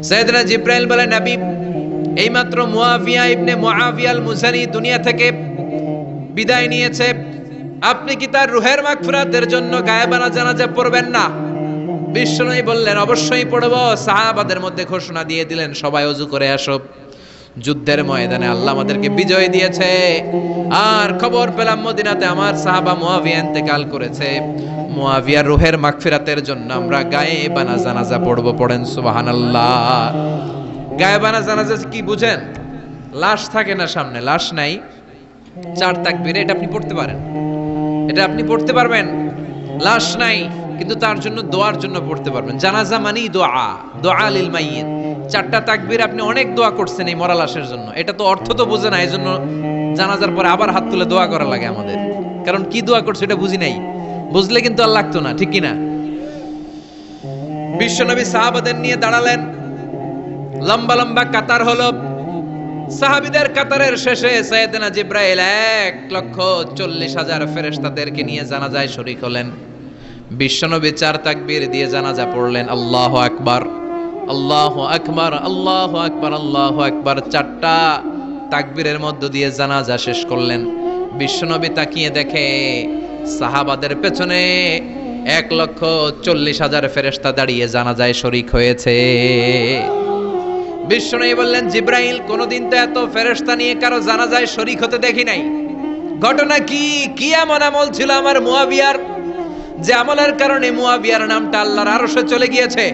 সাইয়েদনা জিব্রাইল বলেন, নবী এইমাত্র মুআবিয়া ইবনে মুআবিয়া আল মুজানি দুনিয়া থেকে বিদায় নিয়েছে, আপনি কি তার রূহের মাগফিরাতের জন্য গায়েবানা জানাজা পড়বেন না? বিশ্বনবী বললেন, অবশ্যই পড়ব। সাহাবাদের মধ্যে ঘোষণা দিয়ে দিলেন, সবাই ওযু করে আসো। যুদ্ধের ময়দানে আল্লাহ আমাদেরকে বিজয় দিয়েছে, আর খবর পেলাম মদিনাতে আমার সাহাবা মুআবিয়া ইন্তেকাল করেছে। মুআবিয়ার রূহের মাগফিরাতের জন্য আমরা গায়েবানা জানাজা পড়ব। পড়েন সুবহানাল্লাহ। গায়েবানা জানাজা কি বুঝেন? লাশ থাকে না সামনে, লাশ নাই, চার তাকবীরে এটা আপনি পড়তে পারেন, এটা আপনি পড়তে পারবেন। লাশ নাই কিন্তু তার জন্য দোয়ার জন্য পড়তে পারবেন। জানাজা মানেই দোয়া, দোয়া লিল মাইয়িত। চারটা তাকবীর আপনি অনেক দোয়া করছেন এই মরা লাশের জন্য, এটা তো অর্থ তো বোঝে না, এই জন্য জানাজার পরে আবার হাত তুলে দোয়া করা লাগে আমাদের, কারণ কি দোয়া করছে এটা বুঝি নাই। বুঝলে কিন্তু আর লাগতো না, ঠিক কিনা? বিশ্বনবী সাহাবাদের নিয়ে দাঁড়ালেন, লম্বা লম্বা কাতার হলো। সাহাবীদের কাতারের শেষে সাইয়েদনা জিব্রাইল 1,40,000 ফেরেশতাদেরকে নিয়ে জানাজায় শরীক হলেন। বিশ্বনবী চার তাকবীর দিয়ে জানাজা পড়লেন, আল্লাহু আকবার, আল্লাহু আকবার, আল্লাহু আকবার, আল্লাহু আকবার। চারটা তাকবীরের মধ্য দিয়ে জানাজা শেষ করলেন। বিশ্বনবী তাকিয়ে দেখে সাহাবাদের পেছনে 1,40,000 ফেরেশতা দাঁড়িয়ে জানাজায় শরীক হয়েছে। বিশ্বনবী বললেন, জিব্রাইল, কোনদিন তো এত ফেরেশতা নিয়ে কারো জানাজায় শরীক হতে দেখি নাই। ঘটনা কি? কি এমন আমল ছিল আমার মুআবিয়ার, যে আমলের কারণে মুআবিয়ার নামটা আল্লাহর আরশে চলে গিয়েছে?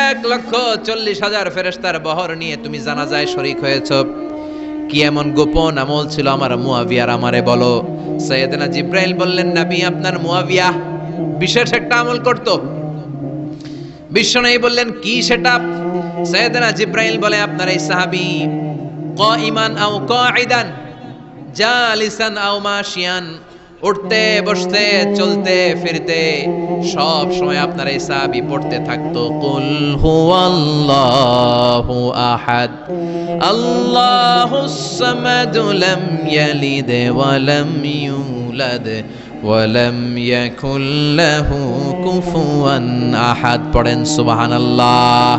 1,40,000 ফেরেশতার বহর নিয়ে তুমি জানাজায় শরীক হয়েছো। কি এমন গোপন আমল ছিল আমার মুআবিয়ার, আমারে বলো। সাইয়েদনা জিব্রাইল বললেন, নবী, আপনার মুআবিয়া বিশেষ একটা আমল করত। বিশ্বনবী বললেন, কি সেটা? সাইয়েদনা জিব্রাইল বলে, আপনার এই সাহাবী কাইমান আও কাঈদান, জালিসান আও মাশিয়ান, উঠতে বসতে চলতে ফিরতে সব সময় আপনার এই সাহাবী পড়তে থাকতো, কুল হুয়াল্লাহু আহাদ, আল্লাহুস সামাদ, লাম ইয়ালিদ ওয়া লাম ইউলাদ ওয়া লাম ইয়াকুল লাহু কুফুয়ান আহাদ। পড়েন সুবহানাল্লাহ।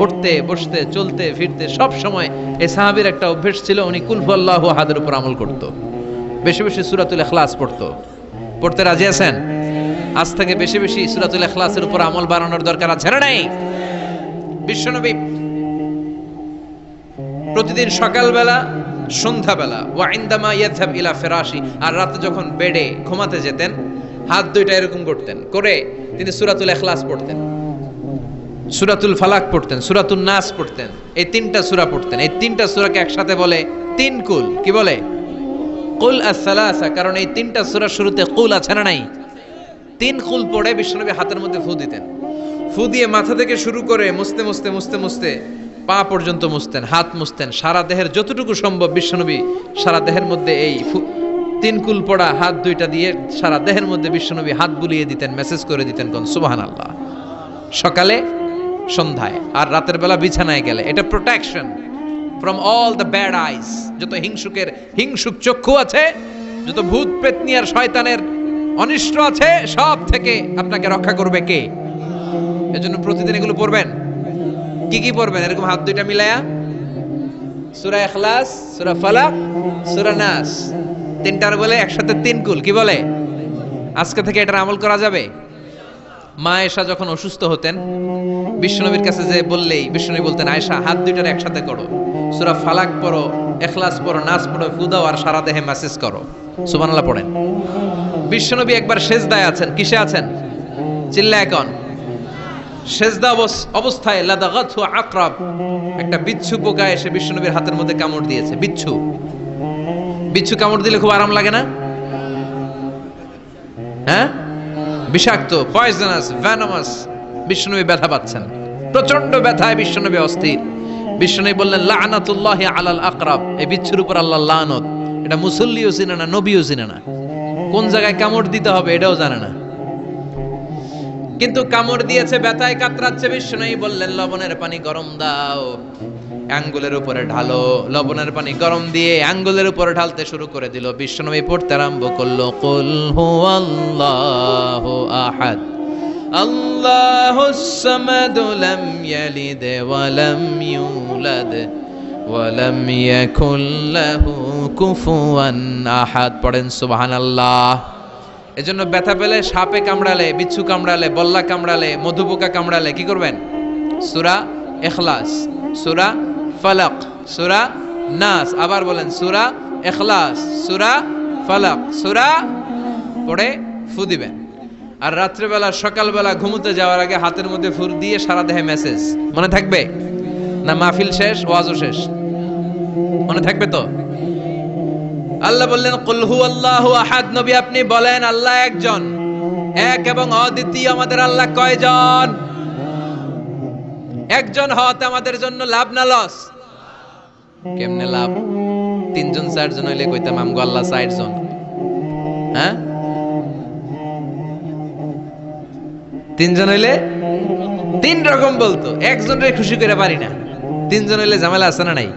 উঠতে বসতে চলতে ফিরতে সব সময় এই সাহাবীর একটা অভ্যাস ছিল, উনি কুল হুয়াল্লাহু আহাদের উপর আমল করত। বেশি বেশি সূরাতুল ইখলাস পড়তো। পড়তে রাজি আছেন? আজ থেকে বেশি বেশি সূরাতুল ইখলাসের উপর আমল বাড়ানোর দরকার আছে না নাই? বিশ্বনবী প্রতিদিন সকালবেলা, সন্ধ্যাবেলা, ওয়া ইনদামা ইয়াযহাব ইলা ফিরাশি, আর রাতে যখন বেডে ঘুমাতে যেতেন, হাত দুইটা এরকম করতেন, করে তিনি সূরাতুল ইখলাস পড়তেন, সূরাতুল ফালাক পড়তেন, সূরাতুন নাস পড়তেন। এই তিনটা সূরা পড়তেন। এই তিনটা সূরাকে একসাথে বলে তিন কুল। কি বলে? কুল আস-সালাসা। কারণ এই তিনটা সূরার শুরুতে কুল আছে না নাই? তিন কুল পড়ে বিশ্বনবী হাতের মধ্যে ফু দিতেন। ফু দিয়ে মাথা থেকে শুরু করে মুছতে মুছতে মুছতে মুছতে পা পর্যন্ত মুছতেন, হাত মুছতেন, সারা দেহের যতটুকু সম্ভব বিশ্বনবী সারা দেহের মধ্যে এই তিন কুল পড়া হাত দুইটা দিয়ে সারা দেহের মধ্যে বিশ্বনবী হাত বুলিয়ে দিতেন, মেসেজ করে দিতেন, কোন সুবহানাল্লাহ। সকালে, সন্ধ্যায়, আর রাতের বেলা বিছানায় গেলে। এটা protection from all the bad eyes। যত হিংসুক চক্ষু আছে, যত ভূত পেতনি আর শয়তানের অনিষ্ট আছে, সব থেকে আপনাকে রক্ষা করবে কে? এজন্য প্রতিদিন এগুলো পড়বেন। কি কি পড়বেন? এরকম হাত দুইটা মিলায়া সূরা ইখলাস, সূরা ফালাক, সূরা নাস, তিনটার বলে একসাথে তিন কুল। কি বলে? আজকে থেকে এটার আমল করা যাবে। মা আয়েশা যখন অসুস্থ হতেন, বিশ্বনবীর কাছে যে বললেই বিশ্বনবী বলতেন, আয়েশা, হাত দুইটার একসাথে করো, সূরা ফালাক পড়ো, ইখলাস পড়ো, নাস পড়ো, ফু দাও, আর সারা দেহে মেসেজ করো। সুবহানাল্লাহ পড়েন। বিশ্বনবী একবার সেজদায় আছেন। কিসে আছেন? চিল্লা এখন। সেজদা অবস্থায় লাদাগাতহু আকরাব, একটা বিচ্ছু পোকা এসে বিশ্বনবীর হাতের মধ্যে কামড় দিয়েছে। বিচ্ছু কামড় দিলে খুব আরাম লাগে না? হ্যাঁ, বিষাক্ত, পয়জনাস, ভেনামাস। বিশ্বনবী ব্যথা পাচ্ছেন, প্রচন্ড ব্যথায় বিশ্বনবী অস্থির। বিশ্বনবী বললেন, লাআনাতুল্লাহি আলাল আকরাব, এই বিচ্ছুর উপর আল্লাহর লানত। এটা মুসল্লিও চিনে না, নবীও চিনে না, কোন জায়গায় কামড় দিতে হবে এটাও জানে না, কিন্তু কামড় দিয়েছে, ব্যথায় কাতরাচ্ছে। বিশ্বনবী বললেন, লবণের পানি গরম দাও, আঙ্গুলের উপরে ঢালো। লবণের পানি গরম দিয়ে আঙ্গুলের উপরে ঢালতে শুরু করে দিল। বিশ্বনবী পড়তে আরম্ভ করলো, কুল হুয়াল্লাহু আহাদ, আল্লাহুস সামাদ লাম ইয়ালিদ ওয়া লাম ইউলাদ ওয়া লাম ইয়াকুল লাহু কুফুয়ান আহাদ। পড়েন সুবহানাল্লাহ। এজন্য ব্যথা পেলে, সাপে কামড়ালে, বিচ্ছু কামড়ালে, বল্লা কামড়ালে, মধুপোকা কামড়ালে কি করবেন? সূরা ইখলাস, সূরা ফালাক, সূরা নাস। আবার বলেন সূরা ইখলাস, সূরা ফালাক, সূরা পড়ে ফু দিবেন। আর রাত্রেবেলা সকালবেলা ঘুমোতে যাওয়ার আগে হাতের মধ্যে ফুর দিয়ে সারা দেহে মেসেজ। মনে থাকবে না? মাহফিল শেষ, ওয়াজও শেষ, মনে থাকবে তো? আল্লাহ বললেন কুল হুয়াল্লাহু আহাদ। নবী আপনি বলেন আল্লাহ একজন, এক এবং অদ্বিতীয়। আমাদের আল্লাহ কয়জন? একজন হওয়াতে আমাদের জন্য লাভ না লস? কেমনে লাভ? তিনজন চারজন হইলে কইতাম আমগো আল্লাহ চারজন। হ্যাঁ, তিনজন হইলে তিন রকম বলতো, একজনের খুশি করে পারি না। তিনজন হইলে ঝামেলা আছে না নাই?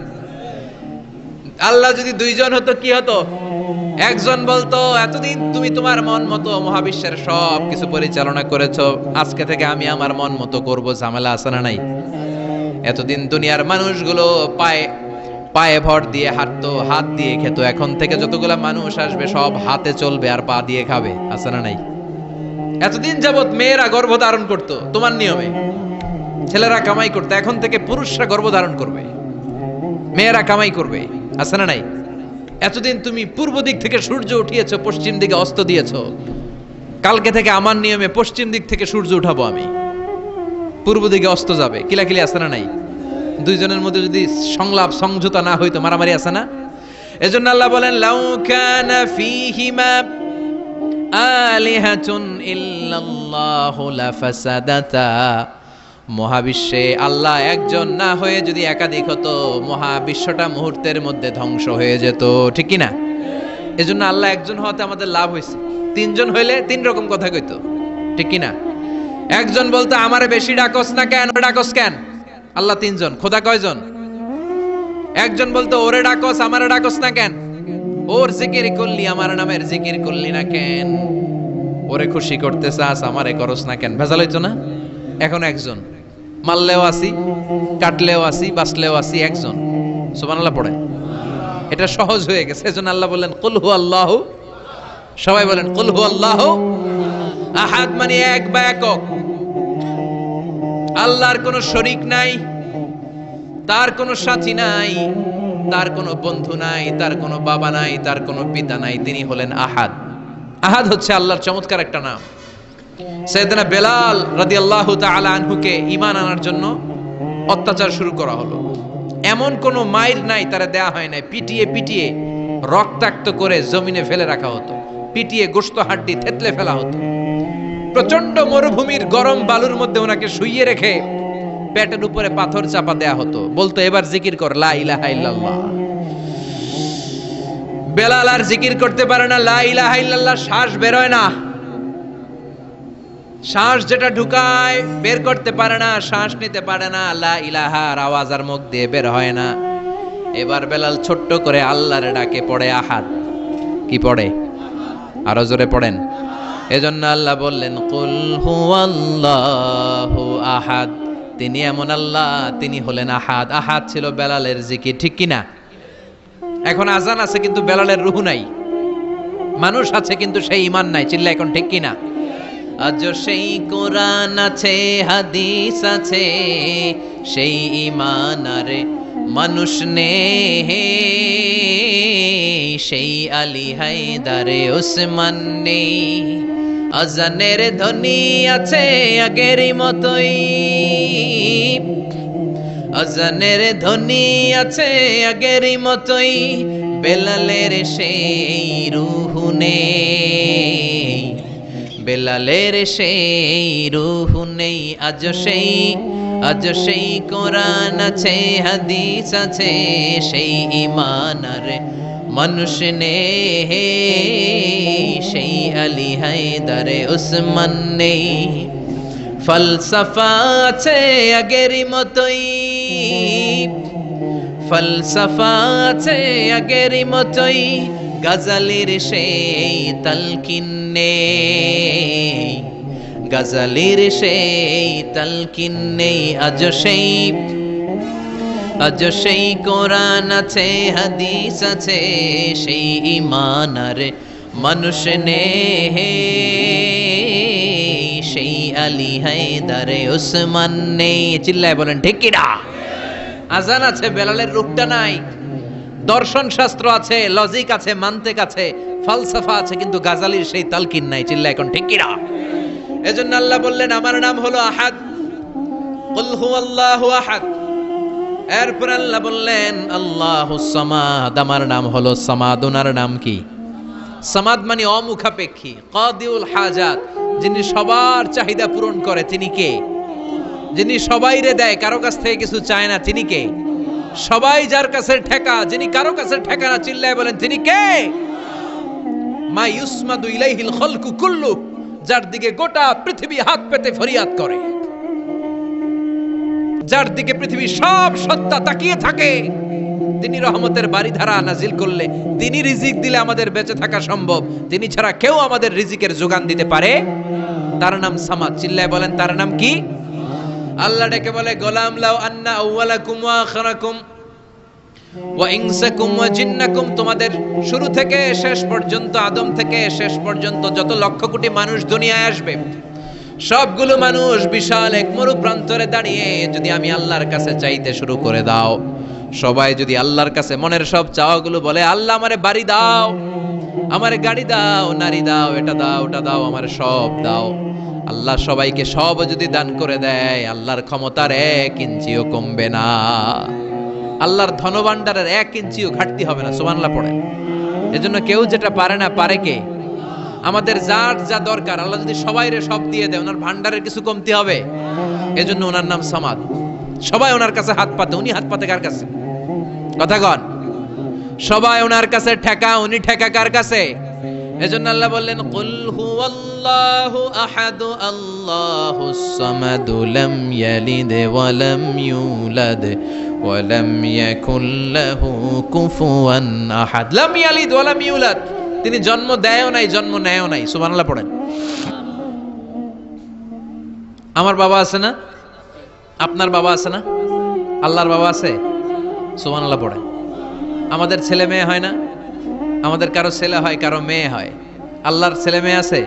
আল্লাহ যদি দুইজন হতো কি হতো? একজন বলতো এতদিন তুমি তোমার মন মতো মহাবিশ্বের সব কিছু পরিচালনা করেছো, আজকে থেকে আমি আমার মন মতো করব। ঝামেলা আছে না নাই? এতদিন দুনিয়ার মানুষগুলো পায়ে পায়ে ভর দিয়ে হাঁটতো, হাত দিয়ে খেত, এখন থেকে যতগুলা মানুষ আসবে সব হাতে চলবে আর পা দিয়ে খাবে। আছে না নাই? এতদিন যাবত মেয়েরা গর্ভধারণ করতো তোমার নিয়মে, ছেলেরা কামাই করতো, এখন থেকে পুরুষরা গর্ভধারণ করবে, মেয়েরা কামাই করবে। আছে না নাই? এতদিন তুমি পূর্ব দিক থেকে সূর্য উঠিয়েছো, পশ্চিম দিকে অস্ত দিয়েছো, কালকে থেকে আমার নিয়মে পশ্চিম দিক থেকে সূর্য উঠাবো আমি, পূর্ব দিকে অস্ত যাবে। কিলাকিলি আছে না নাই? দুইজনের মধ্যে যদি সংলাপ সমঝোতা না হইতো মারামারি আছে না? এজন্য আল্লাহ বলেন লাউ কানা ফীহিমা আলিহাতুন ইল্লাল্লাহু লাফাসাদাতা। মহাবিশ্বে আল্লাহ একজন না হয়ে যদি একাধিক হতো, মহাবিশ্বটা মুহূর্তের মধ্যে ধ্বংস হয়ে যেত। ঠিক কি না? এজন্য আল্লাহ একজন হওয়াতে আমাদের লাভ হয়েছে। তিনজন হইলে তিন রকম কথা কইতো। ঠিক কি না? একজন বলতো আমারে বেশি ডাকস না কেন, ডাকস কেন? আল্লাহ তিনজন, খোদা কয়জন? একজন বলতো ওরে ডাকস আমারে ডাকস না কেন, ওর জিকির করলি আমার নামের জিকির করলি না কেন, ওরে খুশি করতে চাস আমারে করস না কেন। ভেজাল হইতো না? এখন একজন, মারলেও আসি, কাটলেও আসি, বাঁচলেও আসি, একজন। সুবহানাল্লাহ পড়ে। এটা সহজ হয়ে গেছে। এজন্য আল্লাহ বললেন কুল হু আল্লাহু, সবাই বলেন কুল হু আল্লাহু আহাদ, মানে এক বা একক। আল্লাহর কোনো শরীক নাই, তার কোনো সাথী নাই, তার কোনো বন্ধু নাই, তার কোনো বাবা নাই, তার কোনো পিতা নাই। তিনি হলেন আহাদ। আহাদ হচ্ছে আল্লাহর চমৎকার একটা নাম। সাইয়েদনা বেলাল রাদিয়াল্লাহু তাআলা আনহুকে ঈমান আনার জন্য অত্যাচার শুরু করা হলো। এমন কোন মাইর নাই তারা দেয়া হয় নাই, পিটিয়ে পিটিয়ে রক্তাক্ত করে জমিনে ফেলে রাখা হতো, পিটিয়ে গোশত হাড্ডি থেতলে ফেলা হতো। প্রচন্ড মরুভূমির গরম বালুর মধ্যে ওনাকে শুইয়ে রেখে পেটের উপরে পাথর চাপা দেয়া হতো। বলতো এবার জিকির কর লা ইলাহা ইল্লাল্লাহ। বেলাল আর জিকির করতে পারে না, লা ইলাহা ইল্লাল্লাহ শ্বাস বের হয় না, শ্বাস যেটা ঢুকায় বের করতে পারে না, শ্বাস নিতে পারে না, লা ইলাহার আওয়াজ আর মুখ দিয়ে বের হয় না। এবার বেলাল ছোট্ট করে আল্লাহর ডাকে পড়ে আহাদ। কি পড়ে? আরো জোরে পড়েন। এজন্য আল্লাহ বললেন কুল হুয়াল্লাহু আহাদ। তিনি এমন আল্লাহ, তিনি হলেন আহাদ। আহাদ ছিল বেলালের জিকির। ঠিক কি না? এখন আজান আছে কিন্তু বেলালের রূহ নাই, মানুষ আছে কিন্তু সেই ঈমান নাই। চিল্লা এখন ঠিক কি না? আজ সেই কোরআন আছে, হাদিস আছে, সেই ঈমান আর মানুষ নেই, সেই আলী হায়দারে ওসমান নেই। আজানের ধ্বনি আছে আগেরই মতোই, আজানের ধ্বনি আছে আগেরই মতোই, বেলালের সেই রূহ নেই, বেলালের সেই রূহ নেই। আজ সেই কোরআন আছে, হাদিস আছে, সেই ঈমান আর মানুষ নেই, সেই আলী হায়দারে ওসমান নেই। ফলসফা আছে আগেরই মতোই, ফলসফা আছে আগেরই মতোই, গাজালের সেই তালকিন নেই, গাজালির সেই তালকিন নেই, আজ সেই কোরআন আছে, হাদিস আছে, সেই ঈমান আর মানুষ নে, সেই আলী হায়দারে উসমান নেই। চিল্লায় বলেন ঠিক কিনা? আজান আছে, বেলালের রূপটা নাই। দর্শন শাস্ত্র আছে, লজিক আছে, মান্তিক আছে, ফালসাফা আছে, কিন্তু গাজালির সেই তালকিন নাই। চিল্লায় এখন ঠিক কিনা? এজন্য আল্লাহ বললেন আমার নাম হলো আহাদ, কুল হুয়াল্লাহু আহাদ। এরপর আল্লাহ বললেন আল্লাহুস সামাদ, আমার নাম হলো সামাদ। ওনার নাম কি? সামাদ মানে অমুখাপেক্ষী, কাদিউল হাজাত, যিনি সবার চাহিদা পূরণ করে। তিনি কে? যিনি সবাইরে দেয়, কারো কাছ থেকে কিছু চায় না। তিনি কে? সবাই যার কাছে ঠেকা, যিনি কারো কাছে ঠেকা না। চিল্লায় বলেন তিনি কে? মা ইউসমাদু ইলাইহিল খালকু কুল্লু, যার দিকে গোটা পৃথিবী হাত পেতে ফরিয়াদ করে, যার দিকে পৃথিবীর সব সত্তা তাকিয়ে থাকে। তিনি রহমতের বারিধারা নাজিল করলে, তিনি রিজিক দিলে আমাদের বেঁচে থাকা সম্ভব। তিনি ছাড়া কেউ আমাদের রিজিকের যোগান দিতে পারে। তার নাম সামাদ। চিল্লায় বলেন তার নাম কি? আল্লাহ ডেকে বলে গোলাম লাউ আন্না আউওয়ালাকুম ওয়া আখিরাকুম ওয়া ইনসাকুম ওয়া জিন্নাকুম, তোমাদের শুরু থেকে শেষ পর্যন্ত, আদম থেকে শেষ পর্যন্ত যত লক্ষ কোটি মানুষ দুনিয়ায় আসবে, সবগুলো মানুষ বিশাল এক মরু প্রান্তরে দাঁড়িয়ে যদি আমি আল্লাহর কাছে চাইতে শুরু করে দাও, সবাই যদি আল্লাহর কাছে মনের সব চাওয়াগুলো বলে, আল্লাহ আমারে বাড়ি দাও, আমারে গাড়ি দাও, নারী দাও, এটা দাও, ওটা দাও, আমারে সব দাও, আল্লাহ সবাইকে সব যদি দান করে দেয়, আল্লাহর ক্ষমতার 1 ইঞ্চিও কমবে না। আল্লাহর ধনভাণ্ডারের 1 ইঞ্চিও ঘাটতি হবে না। সুবহানাল্লাহ পড়েন। এজন্য কেউ যেটা পারে না, পারে কে? আমাদের যার যা দরকার, আল্লাহ যদি সবাইরে সব দিয়ে দেয়, ওনার ভান্ডারের কিছু কমতি হবে? এজন্য ওনার নাম সামাদ। সবাই ওনার কাছে হাত পাতে। উনি হাত পাতে কার কাছে? কথা কন। সবাই ওনার কাছে ঠেকা, উনি ঠেকা কার কাছে? এজন্য আল্লাহ বললেন কুল হুয়াল্লাহু আহাদ, আল্লাহুস সামাদ, লাম ইয়ালিদ ওয়া লাম ইউলাদ ওয়া লাম ইয়াকুল লাহু কুফুয়ান আহাদ। লাম ইয়ালিদ ওয়া লাম ইউলাদ, তিনি জন্ম দেয়ও নাই, জন্ম নেয়ও নাই। সুবহানাল্লাহ পড়েন। আমার বাবা আছে না? আপনার বাবা আছে না? আল্লাহর বাবা আছে? সুবহানাল্লাহ পড়েন। আমাদের ছেলে মেয়ে হয় না? আমাদের কারো ছেলে হয়, কারো মেয়ে হয়। আল্লাহর ছেলে মেয়ে আছে?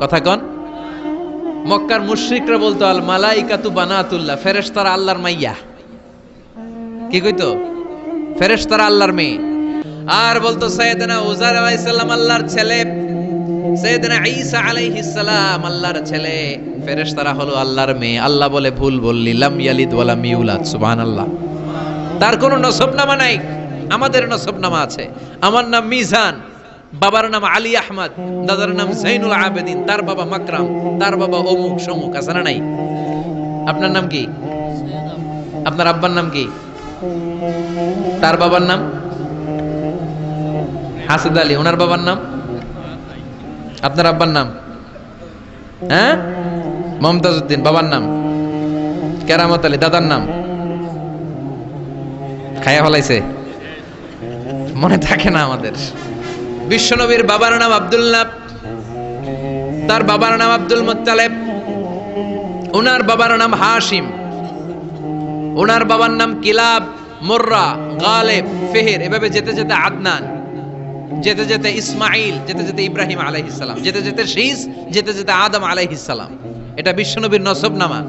কথা কন। মক্কার মুশরিকরা বলতো আল মালাইকাতু বানাতুল্লাহ, ফেরেশতারা আল্লাহর মাইয়া। কি কইতো? ফেরেশতারা আল্লাহর মেয়ে। আর বলতো সাইয়েদনা উযার আলাইহিস সালাম আল্লাহর ছেলে, সাইয়েদনা ঈসা আলাইহিস সালাম আল্লাহর ছেলে, ফেরেশতারা হলো আল্লাহর মেয়ে। আল্লাহ বলে ভুল বললি, লাম ইয়ালিদ ওয়া লাম ইউলাদ। সুবহানাল্লাহ। তার কোনো নসবনামা নাই, আমাদের নসবনামা আছে। আমার নাম মিজান, বাবার নাম আলী আহমদ, দাদার নাম জাইনুল আবেদিন, তার বাবা মাকরাম, তার বাবা অমুক সমুক। আছে না নাই? আপনার নাম কি? আপনার আব্বার নাম কি? তার বাবার নাম হাসেদ আলী, ওনার বাবার নাম? আপনার আব্বার নাম? হ্যাঁ, মমতাজ উদ্দিন। বাবার নাম কেরামত আলী। দাদার নাম? খায়া ফলাইছে, মনে থাকে না আমাদের। বিশ্বনবীর বাবার নাম আব্দুল্লাহ, তার বাবার নাম আব্দুল মুত্তালিব, ওনার বাবার নাম হাশিম, ওনার বাবার নাম কিলাব, মুররা, গালিব, ফিহির, এভাবে যেতে যেতে আদনান, যেতে যেতে ইসমাইল, যেতে যেতে ইব্রাহিম আলাইহিস সালাম, যেতে যেতে শীস, যেতে যেতে আদম আলাইহিস সালাম। এটা বিশ্বনবীর নসবনামা,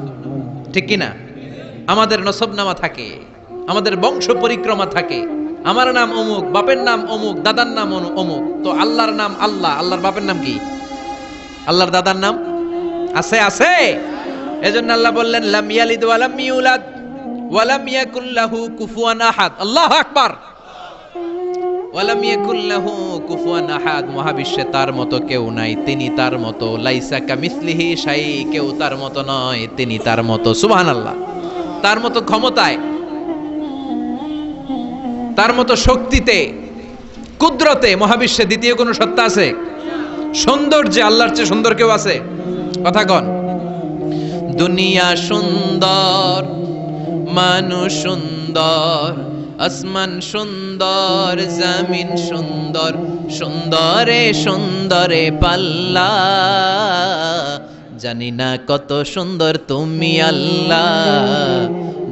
ঠিক কি না? আমাদের নসবনামা থাকে, আমাদের বংশ পরিক্রমা থাকে। আমার নাম অমুক, বাপের নাম অমুক, দাদার নাম অমুক। তো আল্লাহর নাম আল্লাহ, আল্লাহর বাপের নাম কি? আল্লাহর দাদার নাম আছে? আছে। এজন্য আল্লাহ বললেন লাম ইয়ালিদ ওয়া লাম ইউলাদ ওয়া লাম ইয়াকুল লাহু কুফুয়ান আহাদ। আল্লাহু আকবার। ওয়া লাম ইয়াকুল লাহু কুফুয়ান আহাদ, মহাবিশ্বে তার মতো কেউ নাই, তিনি তার মতো। লাইসা কামিসলিহি শাই, কেউ তার মতো নয়, তিনি তার মতো। সুবহানাল্লাহ। তার মতো ক্ষমতায়, তার মতো শক্তিতে, কুদরতে মহাবিশ্বে দ্বিতীয় কোন সত্তা আছে? সৌন্দর্যে আল্লাহর চেয়ে সুন্দর কেউ আছে? কথা কন। দুনিয়া সুন্দর, মানুষ সুন্দর, আসমান সুন্দর, জমিন সুন্দর, সুন্দরে সুন্দরে পাল্লা, জানি না কত সুন্দর তুমি আল্লাহ,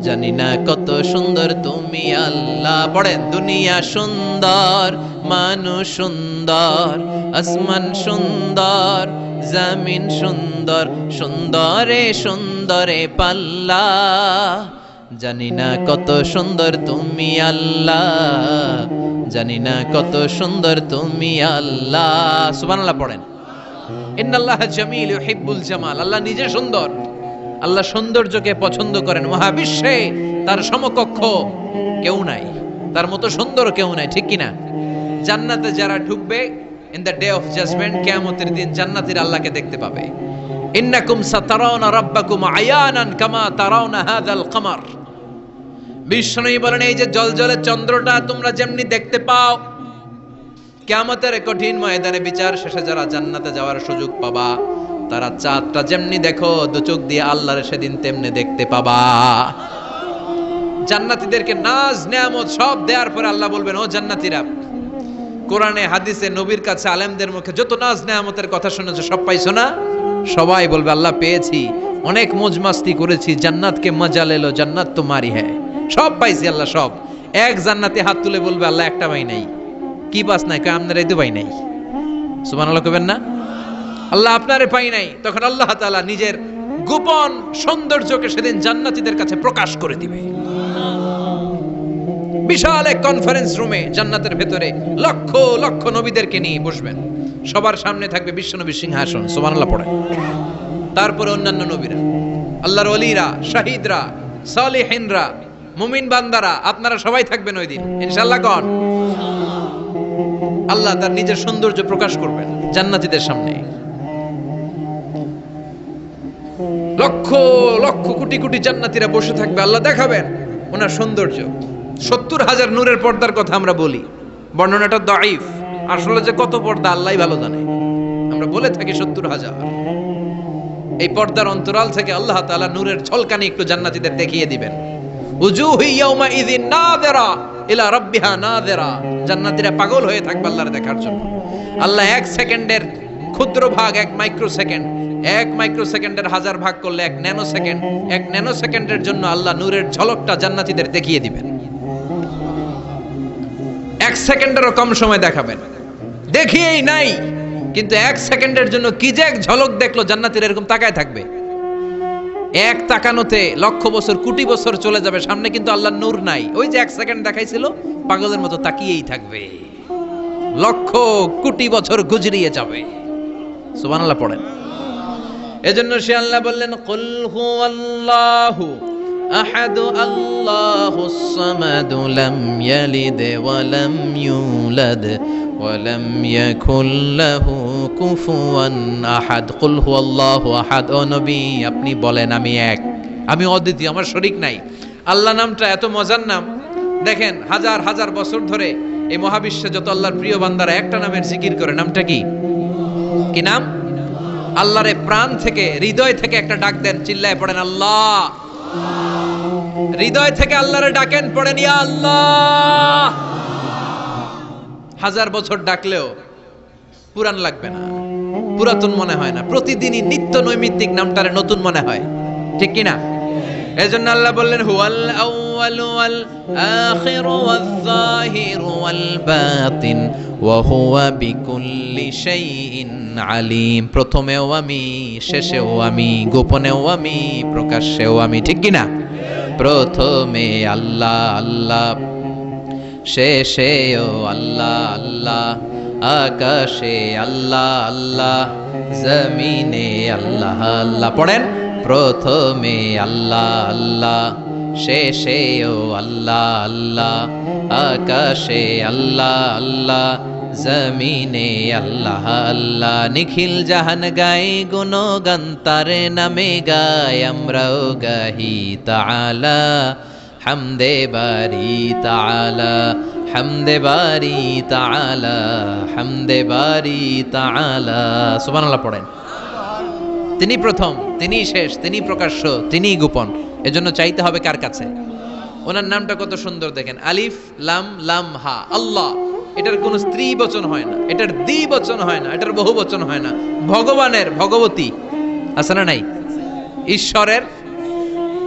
জানি না কত সুন্দর তুমি আল্লাহ। পড়েন, দুনিয়া সুন্দর, মানুষ সুন্দর, আসমান সুন্দর, জমিন সুন্দর, সুন্দরে সুন্দরে পাল্লা। জানি না কত সুন্দর তুমি আল্লাহ, জানি না কত সুন্দর তুমি আল্লাহ। সুবহানাল্লাহ পড়েন। ইন্নাল্লাহ জামিল ইউহিব্বুল জামাল। আল্লাহ নিজে সুন্দর, আল্লাহ সৌন্দর্যকে পছন্দ করেন। মহাবিশ্বে তার সমকক্ষ কেউ নাই, তার মতো সুন্দর কেউ নাই, ঠিক কিনা? জান্নাতে যারা ঢুকবে in the day of judgement, কিয়ামতের দিন জান্নাতীরা আল্লাহকে দেখতে পাবে। ইন্নাকুম সাতারাউনা রাব্বাকুম আয়ানান কামা তারাউনা হাযাল কমার। বিষ্ণু বলেন, এই যে জলজলে চন্দ্রটা তোমরা যেমনি দেখতে পাও, কিয়ামতের কঠিন ময়দানে বিচার শেষে যারা জান্নাতে যাওয়ার সুযোগ পাবা, তারা চাঁদটা যেমনি দেখো দু চোখ দিয়ে আল্লাহর সেদিন তেমনি দেখতে পাবা। জান্নাতীদেরকে নাজ নেয়ামত সব দেওয়ার পরে আল্লাহ বলবেন, ও জান্নাতীরা, কোরআনে হাদিসে নবীর কাছে আলেমদের মুখে যত নাজ নেয়ামতের কথা শুনেছো সব পাইছো না? সবাই বলবে, আল্লাহ পেয়েছি, অনেক মौज मस्ती করেছি, জান্নাতকে মজা লেলো, জান্নাত তোমারই হ্যায়, সব পাইছি আল্লাহ সব। এক জান্নাতি হাত তুলে বলবে, আল্লাহ একটা পাই নাই। কি পাস নাই? কয় আপনারাই তো পাই নাই। সুবহানাল্লাহ কইবেন না? আল্লাহ আপনারে পাই নাই। তখন আল্লাহ তাআলা নিজের গোপন সৌন্দর্যকে সেদিন জান্নাতীদের কাছে প্রকাশ করে দিবে। বিশাল এক কনফারেন্স রুমে জান্নাতের ভেতরে লক্ষ লক্ষ নবীদেরকে নিয়ে বসবেন, সবার সামনে থাকবে বিশ্বনবীর সিংহাসন। সুবহানাল্লাহ পড়েন। তারপরে অন্যান্য নবীরা, আল্লাহর ওলিরা, শাহিদরা, সালেহিনরা, মুমিন বান্দারা, আপনারা সবাই থাকবেন ওই দিন ইনশাআল্লাহ। কোন আল্লাহ তার নিজের সৌন্দর্য প্রকাশ করবেন জান্নাতীদের সামনে। লক্ষ লক্ষ কোটি কোটি জান্নাতীরা বসে থাকবে, আল্লাহ দেখাবেন ওনার সৌন্দর্য। 70,000 নূরের পর্দার কথা আমরা বলি, বর্ণনাটা দাঈফ, আসলে যে কত পর্দা আল্লাহই ভালো জানে। আমরা বলে থাকি 70,000। এই পর্দার অন্তরাল থেকে আল্লাহ তাআলা নূরের ঝলকানি একটু জান্নাতীদের দেখিয়ে দিবেন। উজুহু ইয়াউমা ইযিন নাযিরা ইলা রাব্বিহা নাযিরা। জান্নাতীরা পাগল হয়ে থাকবে আল্লাহর দেখার জন্য। আল্লাহ এক সেকেন্ডের ক্ষুদ্র ভাগ, এক মাইক্রো সেকেন্ড, এক মাইক্রো সেকেন্ডের 1000 ভাগ করলে এক ন্যানো সেকেন্ড, এক ন্যানো সেকেন্ডের জন্য আল্লাহ নূরের ঝলকটা জান্নাতীদের দেখিয়ে দিবেন। এক সেকেন্ডেরও কম সময় দেখাবেন, দেখিয়েই নাই, কিন্তু এক সেকেন্ডের জন্য কি যে এক ঝলক দেখলো জান্নাতীরা এরকম তাকায় থাকবে। এক তাকানোতে লক্ষ বছর কোটি বছর চলে যাবে, সামনে কিন্তু আল্লাহর নূর নাই। ওই যে এক সেকেন্ড দেখাইছিল, পাগলের মতো তাকিয়েই থাকবে, লক্ষ কোটি বছর গুজরিয়ে যাবে। সুবহানাল্লাহ পড়েন। এজন্য সে আল্লাহ বললেন, কুল হুয়াল্লাহু আহাদ আল্লাহুস সামাদ লাম ইয়ালিদ ওয়া লাম ইউলাদ ওয়া লাম ইয়াকুল লাহু কুফুয়ান আহাদ। কুল হুয়াল্লাহু আহাদ। ও নবী, আপনি বলেন, আমি এক, আমি অদ্বিতীয়, আমার শরীক নাই। আল্লাহ নামটা এত মজার নাম, দেখেন হাজার হাজার বছর ধরে এই মহাবিশ্বে যত আল্লাহর প্রিয় বান্দারা একটা নামের জিকির করে। নামটা কি? কি নাম? আল্লাহরে প্রাণ থেকে, হৃদয় থেকে একটা ডাক দেন, চিল্লায় পড়েন আল্লাহ। হৃদয় থেকে আল্লাহরে ডাকেন, পড়েন ইয়া আল্লাহ। হাজার বছর ডাকলেও পুরান লাগবে না, পুরাতন মনে হয় না। প্রতিদিনই নিত্য নৈমিত্তিক নামটারে নতুন মনে হয়, ঠিক কিনা? এজন্য আল্লাহ বললেন, হুয়াল আউয়ালু ওয়াল আখিরু ওয়াল যাহিরু ওয়াল বাতিন ওয়া হুয়া বিকুল্লি শাইইন আলিম। প্রথমেও আমি, শেষেও আমি, গোপনেও আমি, প্রকাশ্যেও আমি, ঠিক কিনা? প্রথমে আল্লাহ আল্লাহ, শেষেও আল্লাহ আল্লাহ, আকাশে আল্লাহ আল্লাহ, জমিনে আল্লাহ আল্লাহ। পড়েন, প্রথমে আল্লাহ আল্লাহ, শেষেও আল্লাহ আল্লাহ, আকাশে আল্লাহ আল্লাহ, জমিনে আল্লাহ আল্লাহ। নিখিল জাহান গায় গুণগান, তারে নামে গায় আমরাও গাহি তাআলা। হামদে বারি তাআলা, হামদে বারি তাআলা, হামদে বারি তাআলা। সুবহানাল্লাহ পড়েন। তিনি প্রথম, তিনি শেষ, তিনি প্রকাশ্য, তিনি গোপন। এজন্য চাইতে হবে কার কাছে? ওনার নামটা কত সুন্দর দেখেন, আলিফ লাম লাম হা, আল্লাহ। এটার কোনো স্ত্রী বচন হয় না, এটার দ্বি বচন হয় না, এটার বহু বচন হয় না। ভগবানের, ভগবতী, আছে না নাই? ঈশ্বরের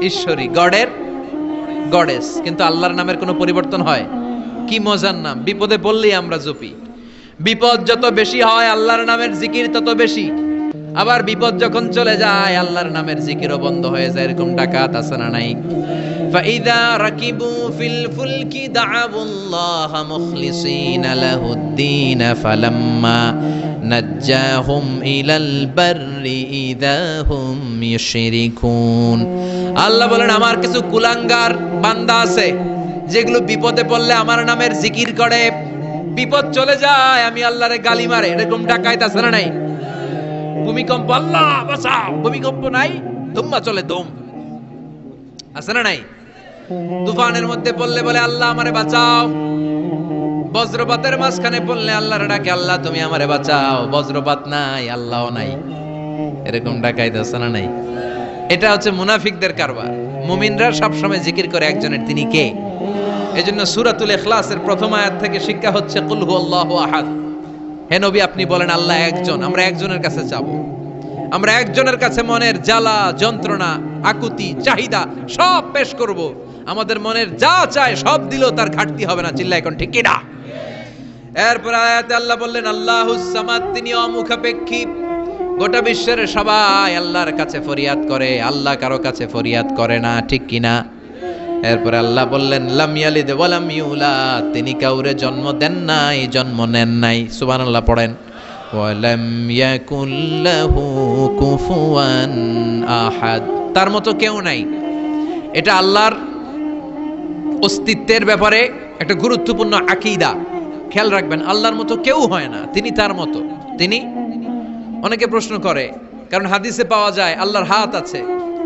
ঈশ্বরী, গডের গডেস, কিন্তু আল্লাহর নামের কোনো পরিবর্তন হয়? কি মজার নাম! বিপদে পড়লেই আমরা জপি। বিপদ যত বেশি হয় আল্লাহর নামের জিকির তত বেশি। আবার বিপদ যখন চলে যায় আল্লাহর নামের জিকিরও বন্ধ হয়ে যায়। এরকম ডাকাত আছে না নাই? ফাইদা রাকিবু ফিল ফুলকি দাআবুল্লাহ মুখলিসিনা লাহুদ্দিন ফালাম্মা নাজ্জাহুম ইলাল বাররি ইযা হুম ইউশরিকুন। আল্লাহ বলেন আমার কিছু কুলাঙ্গার বান্দা আছে যেগুলো বিপদে পড়লে আমার নামের জিকির করে, বিপদ চলে যায় আমি আল্লাহরে গালি মারে। এরকম ডাকাত আছে না নাই? ভূমিকম্প, আল্লাহ বাঁচাও, ভূমিকম্প নাই, দুম্বা চলে দম, আছে না নাই? তুফানের মধ্যে পড়লে বলে আল্লাহ আমারে বাঁচাও। বজ্রপাতের মাঝখানে পড়লে আল্লাহর ডাকে, আল্লাহ তুমি আমারে বাঁচাও। বজ্রপাত নাই, আল্লাহও নাই। এরকম ডাকাইত আছে না নাই? এটা হচ্ছে মুনাফিকদের কারবার। মুমিনরা সবসময় জিকির করে একজনের, তিনি কে? এজন্য সূরাতুল ইখলাসের প্রথম আয়াত থেকে শিক্ষা হচ্ছে কুল হুয়াল্লাহু আহাদ। হে নবী আপনি বলেন আল্লাহ একজন, আমরা একজনের কাছে যাব। আমরা একজনের কাছে মনের জ্বালা, যন্ত্রণা, আকুতি, চাহিদা সব পেশ করব। আমাদের মনের যা চায় সব দিলেও তার ঘাটতি হবে না। চিল্লা এখন ঠিক কিনা? এরপর আয়াতে আল্লাহ বললেন আল্লাহুস সামাদ, তিনি অমুখাপেক্ষী। গোটা বিশ্বের সবাই আল্লাহর কাছে ফরিয়াদ করে, আল্লাহ কারো কাছে ফরিয়াদ করে না, ঠিক কিনা? এরপর আল্লাহ বললেন লাম ইয়ালিদ ওয়া লাম ইউলাদ, তিনি কাউরে জন্ম দেন নাই, জন্ম নেন নাই। সুবহানাল্লাহ পড়েন। ওয়া লাম ইয়াকুল লাহু কুফুয়ান আহাদ, তার মতো কেউ নাই। এটা আল্লাহর অস্তিত্বের ব্যাপারে একটা গুরুত্বপূর্ণ আকীদা। খেয়াল রাখবেন, আল্লাহর মতো কেউ হয় না, তিনি তার মতো। তিনি, অনেকে প্রশ্ন করে, কারণ হাদিসে পাওয়া যায় আল্লাহর হাত আছে,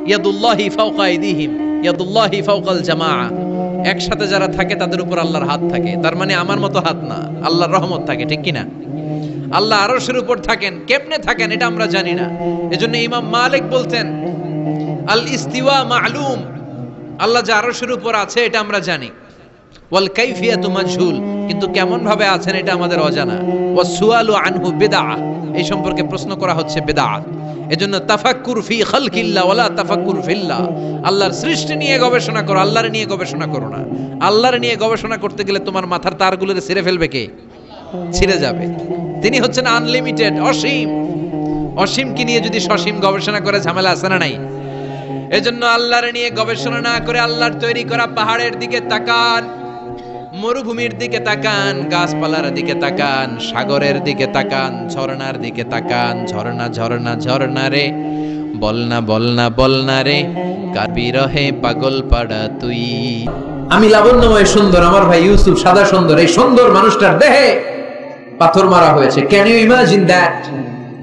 ইয়াদুল্লাহি ফাওকা আইদিহিম, ইয়াদুল্লাহি ফাওকাল জামাআ, একসাথে যারা থাকে তাদের উপর আল্লাহর হাত থাকে। তার মানে আমার মতো হাত না, আল্লাহর রহমত থাকে, ঠিক কিনা? আল্লাহ আরশের উপর থাকেন, কেমনে থাকেন এটা আমরা জানি না। এজন্য ইমাম মালিক বলতেন আল ইস্তিওয়া মা'লুম, আল্লাহ যে আরশের উপর আছে এটা আমরা জানি। ওয়াল কাইফিয়াতু মাজহুল, কিন্তু কেমন ভাবে আছেন এটা আমাদের অজানা। ওয়াস সুআলু আনহু বিদআহ, এই সম্পর্কে প্রশ্ন করা হচ্ছে বিদআত। এজন্য তাফাক্কুর ফি খালকিল্লাহ ওয়ালা তাফাক্কুর ফিল্লাহ, আল্লাহর সৃষ্টি নিয়ে গবেষণা করো, আল্লাহর নিয়ে গবেষণা করো না। আল্লাহর নিয়ে গবেষণা করতে গেলে তোমার মাথার তারগুলো ছিঁড়ে ফেলবে কে? ছিঁড়ে যাবে। তিনি হচ্ছেন আনলিমিটেড, অসীম। অসীমকে নিয়ে যদি সসীম গবেষণা করে ঝামেলা আছে না নাই? এজন্য আল্লাহর নিয়ে গবেষণা না করে আল্লাহর তৈরি করা পাহাড়ের দিকে তাকান, মরুভূমির দিকে তাকান, গাছপালার দিকে তাকান, সাগরের দিকে তাকান, ঝর্ণার দিকে তাকান। ঝর্ণা ঝর্ণা ঝর্ণা রে, বলনা বলনা বলনা রে, কার বিরহে পাগল পাড়া তুই। আমি লাবণ্যময় সুন্দর, আমার ভাই ইউসুফ সাদা সুন্দর। এই সুন্দর মানুষটার দেহে পাথর মারা হয়েছে। Can you imagine that?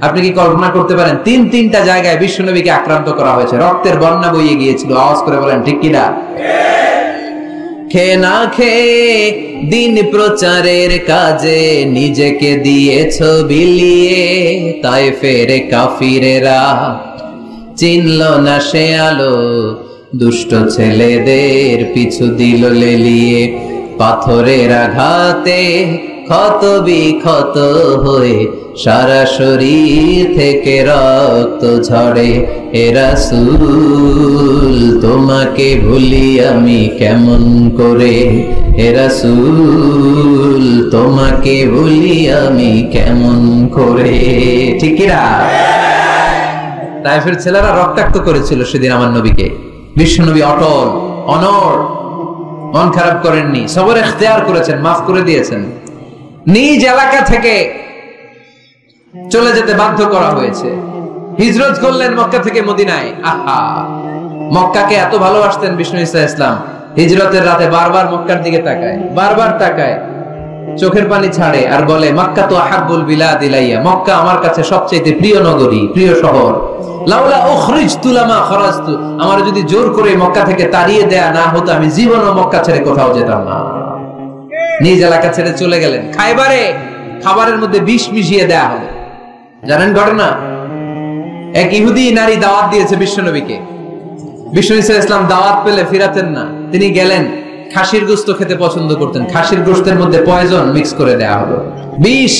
আপনি কি কল্পনা করতে পারেন? তিনটা জায়গায় বিশ্বনবীকে আক্রান্ত করা হয়েছে, রক্তের বন্যা বইয়ে গিয়েছিল। আওয়াজ করে বলেন ঠিক কিনা? খেয়ে না খেয়ে দিন প্রচারের কাজে নিজেকে দিয়েছ বিলিয়ে, তাই ফেরে কাফিরেরা চিনল না সে আলো, দুষ্ট ছেলেদের পিছু দিল লেলিয়ে। পাথরের আঘাতে ক্ষত বিক্ষত হয়ে সারা শরীর থেকে রক্ত ঝরে। এ রাসূল তোমাকে ভুলি আমি কেমন করে, এ রাসূল তোমাকে ভুলি আমি কেমন করে। ঠিক কিনা? তায়েফের ছেলেরা রক্তাক্ত করেছিল সেদিন আমার নবীকে। বিশ্বনবী অটল, অনড়, মন খারাপ করেননি, সবর ইখতিয়ার করেছেন, মাফ করে দিয়েছেন। নিজ এলাকা থেকে চলে যেতে বাধ্য করা হয়েছে, হিজরত করলেন মক্কা থেকে মদিনায়। আহা, মক্কাকে এত ভালোবাসতেন বিষ্ণু ঈসা ইসলাম, হিজরতের রাতে বারবার মক্কার দিকে তাকায়, বারবার তাকায়, চোখের পানি ছাড়ে আর বলে মক্কা তো আহাব্বুল বিলাদ ইলাইয়া, মক্কা আমার কাছে সবচেয়ে প্রিয় নগরী, প্রিয় শহর। লাউলা উখরিজতু লামা খরাজতু, আমার যদি জোর করে মক্কা থেকে তাড়িয়ে দেয়া না হতো আমি জীবনও মক্কা ছেড়ে কোথাও যেতাম না। নিজ এলাকা ছেড়ে চলে গেলেন। খাইবারে খাবারের মধ্যে বিষ মিশিয়ে দেয়া হলো, জানেন ঘটনা? এক ইহুদি নারী দাওয়াত দিয়েছে বিশ্বনবীকে। বিষ্ণু ঈসা ইসলাম দাওয়াত পেলে ফিরাতেন না, তিনি গেলেন। খাসির গোশত খেতে পছন্দ করতেন, খাসির গোশতের মধ্যে পয়জন মিক্স করে দেয়া হলো, বিষ।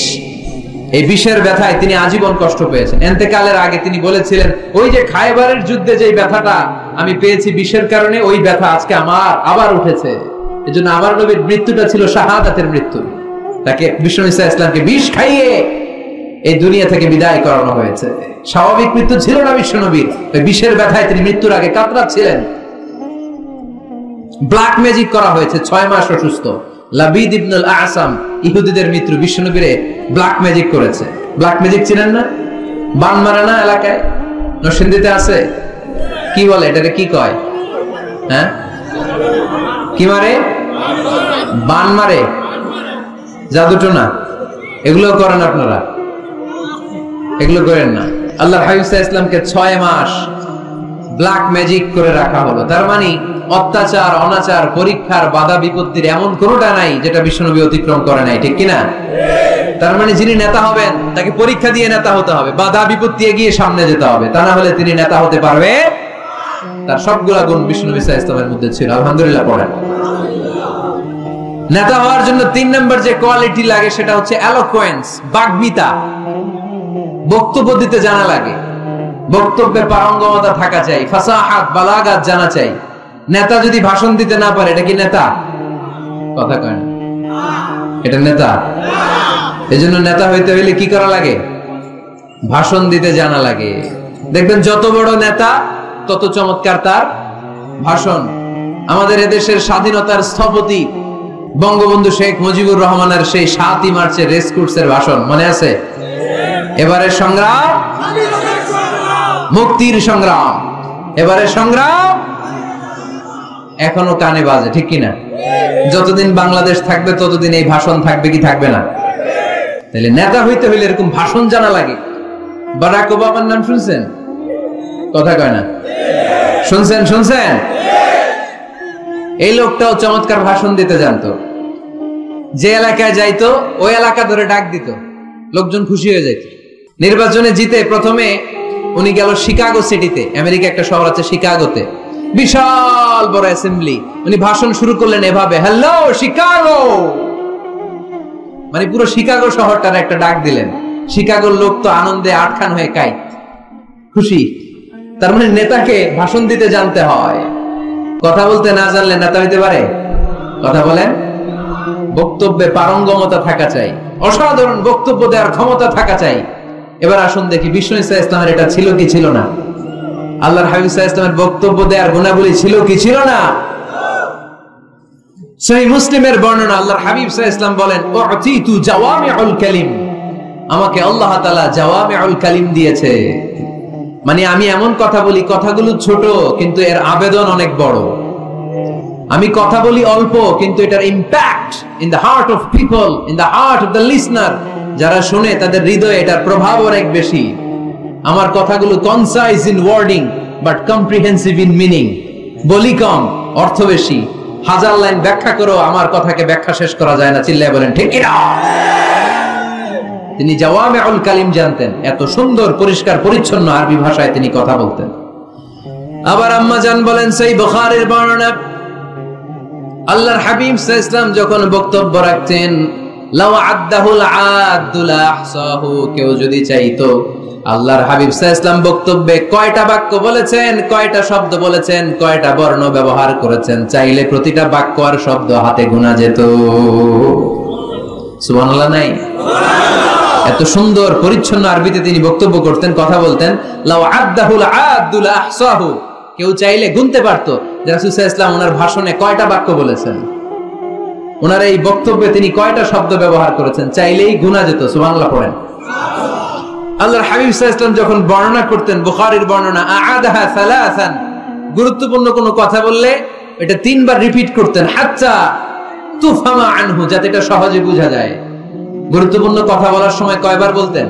এই বিষের ব্যথায় তিনি আজীবন কষ্ট পেয়েছেন। ইন্তেকালের আগে তিনি বলেছিলেন, ওই যে খায়বারের যুদ্ধে যে ব্যথাটা আমি পেয়েছি বিষের কারণে, ওই ব্যথা আজকে আমার আবার উঠেছে। এজন্য আমার নবীর মৃত্যুটা ছিল শাহাদাতের মৃত্যু। তাকে বিশ্বনবী সাল্লাল্লাহু আলাইহি ওয়াসাল্লামকে বিষ খাইয়ে এই দুনিয়া থেকে বিদায় করানো হয়েছে। স্বাভাবিক মৃত্যু ছিল না বিশ্বনবীর, ওই বিষের ব্যথায় তিনি মৃত্যুর আগে কাতরাচ্ছিলেন। ব্ল্যাক ম্যাজিক করা হয়েছে, 6 মাস অসুস্থ। লাবিদ ইবনুল আসাম ইহুদিদের মিত্র বিশ্বনবীরে ব্ল্যাক ম্যাজিক করেছে। ব্ল্যাক ম্যাজিক চিনেন না? বান মারে না এলাকায়, নরসিংদীতে আছে, কি বলে এটাকে, কি কয়? হ্যাঁ, কি মারে? বান মারে, জাদুটোনা, এগুলো করেন আপনারা? এগুলো করেন না। আল্লাহর হাবিব সাল্লাল্লাহু আলাইহি ওয়াসাল্লামকে 6 মাস ব্ল্যাক ম্যাজিক করে রাখা হলো। তার মানে অত্যাচার, অনাচার, পরীক্ষার, বাধা বিপত্তির এমন কোনোটা নাই যেটা বিশ্বনবী অতিক্রম করে নাই, ঠিক কিনা? তার মানে যিনি নেতা হবেন তাকে পরীক্ষা দিয়ে নেতা হতে হবে, বাধা বিপত্তি এগিয়ে সামনে যেতে হবে, তা না হলে তিনি নেতা হতে পারবে। তার সবগুলা গুণ বিশ্বনবী সাল্লাল্লাহু আলাইহি ওয়াসাল্লামের মধ্যে ছিল। আলহামদুলিল্লাহ পড়েন। নেতা হওয়ার জন্য 3 নম্বর যে কোয়ালিটি লাগে সেটা হচ্ছে এলোকোয়েন্স, বাগ্মিতা। বক্তব্য দিতে জানা লাগে, বক্তব্যে পারঙ্গমতা থাকা চাই, ফাসাহাত, বালাগাত জানা চাই। নেতা যদি ভাষণ দিতে না পারে, এটা কি নেতা? কথা কয় না, এটা নেতা? এজন্য নেতা হইতে হইলে কি করা লাগে? ভাষণ দিতে জানা লাগে। দেখবেন যত বড় নেতা তত চমৎকার তার ভাষণ। আমাদের এদেশের স্বাধীনতার স্থপতি বঙ্গবন্ধু শেখ মুজিবুর রহমানের সেই 7ই মার্চের রেসকোর্সের ভাষণ মনে আছে? এবারের সংগ্রাম মুক্তির সংগ্রাম, এবারের সংগ্রাম এখনো কানে বাজে, ঠিক কিনা? যতদিন বাংলাদেশ থাকবে ততদিন এই ভাষণ থাকবে কি থাকবে না? তাহলে নেতা হইতে হইলে এরকম ভাষণ জানা লাগে। বারাক ওবামার নাম শুনছেন? কথা কয় না, শুনছেন? শুনছেন? এই লোকটাও চমৎকার ভাষণ দিতে জানতো। যে এলাকায় যাইতো ওই এলাকা ধরে ডাক দিত, লোকজন খুশি হয়ে যাইত। নির্বাচনে জিতে প্রথমে উনি গেল শিকাগো সিটিতে, আমেরিকা একটা শহর আছে শিকাগোতে, বিশাল বড় অ্যাসেম্বলি। উনি ভাষণ শুরু করলেন এভাবে, হ্যালো শিকাগো, মানে পুরো শিকাগো শহরটার একটা ডাক দিলেন। শিকাগোর লোক তো আনন্দে আটখান হয়ে কাই, খুশি। তার মানে নেতাকে ভাষণ দিতে জানতে হয়, কথা বলতে না জানলে নেতা হইতে পারে? কথা বলেন। বক্তব্যে পারঙ্গমতা থাকা চাই, অসাধারণ বক্তব্য দেওয়ার ক্ষমতা থাকা চাই। এবার আসুন দেখি বিশ্বনবী সাল্লাল্লাহু আলাইহি ওয়াসাল্লামের এটা ছিল কি ছিল না? আল্লাহর হাবিব সাল্লাল্লাহু আলাইহি ওয়াসাল্লামের বক্তব্য দেওয়ার গুণাবলী ছিল কি ছিল না? সহিহ মুসলিমের বর্ণনা, আল্লাহর হাবিব সাল্লাল্লাহু আলাইহি ওয়াসাল্লাম বলেন, উতিতু জাওয়ামিউল কালিম, আমাকে আল্লাহ তাআলা জাওয়ামিউল কালিম দিয়েছে। মানে আমি এমন কথা বলি, কথাগুলো ছোট কিন্তু এর আবেদন অনেক বড়। আমি কথা বলি অল্প কিন্তু এটার impact in the heart of people, in the heart of the listener, যারা শুনে তাদের হৃদয়ে এটার প্রভাব অনেক বেশি। আমার কথাগুলো concise in wording but comprehensive in meaning. বলি কম, অর্থ বেশি। 1000 লাইন ব্যাখ্যা করো, আমার কথাকে ব্যাখ্যা শেষ করা যায় না। চিল্লায় বলেন ঠিক কি না? তিনি জাওয়ামিউল কালিম জানতেন, এত সুন্দর পরিষ্কার পরিচ্ছন্ন আরবি ভাষায় তিনি কথা বলতেন। আবার আম্মা জান বলেন, সেই বুখারীর বর্ণনা, আল্লাহর হাবিব সাল্লাল্লাহু আলাইহি ওয়াসাল্লাম যখন বক্তব্য রাখতেন, লাউ আদাহুল আদুল আহসাহু, কেউ যদি চাইতো আল্লাহর হাবিব সাল্লাল্লাহু আলাইহি ওয়াসাল্লাম বক্তব্যে কয়টা বাক্য বলেছেন, কয়টা শব্দ বলেছেন, কয়টা বর্ণ ব্যবহার করেছেন, চাইলে প্রতিটা বাক্য আর শব্দ হাতে গোনা যেত। সুবহানাল্লাহ নাই? এত সুন্দর পরিচ্ছন্ন আরবিতে তিনি বক্তব্য করতেন, কথা বলতেন। লাউ আদাহুল আদুল আহসাহু, কেউ চাইলে গুনতে পারতো যে রাসূল সাল্লাল্লাহু আলাইহি ওয়াসাল্লাম ওনার ভাষণে কয়টা বাক্য বলেছেন, ওনার এই বক্তব্যে তিনি কয়টা শব্দ ব্যবহার করেছেন, চাইলেই গুনা যেত। সুবহানাল্লাহ পড়েন। আল্লাহর হাবিব সাল্লাল্লাহু আলাইহি ওয়াসাল্লাম যখন বর্ণনা করতেন, বুখারীর বর্ণনা, আ'আদাহা সালাসান, গুরুত্বপূর্ণ কোনো কথা বললে এটা 3 বার রিপিট করতেন, হাত্তা তুফহামা আনহু, যাতে এটা সহজে বোঝা যায়। গুরুত্বপূর্ণ কথা বলার সময় কয়বার বলতেন?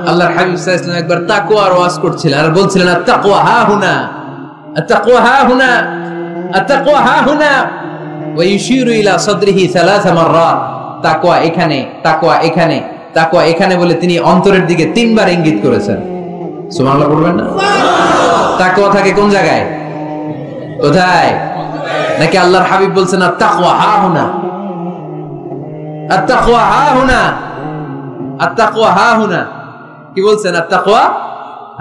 আল্লাহর হাবিব সাল্লাল্লাহু আলাইহি ওয়াসাল্লাম একবার তাকওয়ার ওয়াজ করছিলেন আর বলছিলেন, আত-তাকওয়া হা হুনা, আত-তাকওয়া হা হুনা, আত-তাকওয়া হা হুনা, ওয়া ইউশিরু ইলা সাদরিহি 3 মাররাত। তাকওয়া এখানে, তাকওয়া এখানে, তাকওয়া এখানে বলে তিনি অন্তরের দিকে 3 বার ইঙ্গিত করেছেন। সুবহানাল্লাহ পড়বেন না? তাকওয়া থাকে কোন জায়গায়? কোথায়? নাকি আল্লাহর হাবিব বলছেন আত-তাকওয়া হা হুনা, আত-তাকওয়া হা হুনা? আত-তাকওয়া হাহুনা, কি বলছেন? আত-তাকওয়া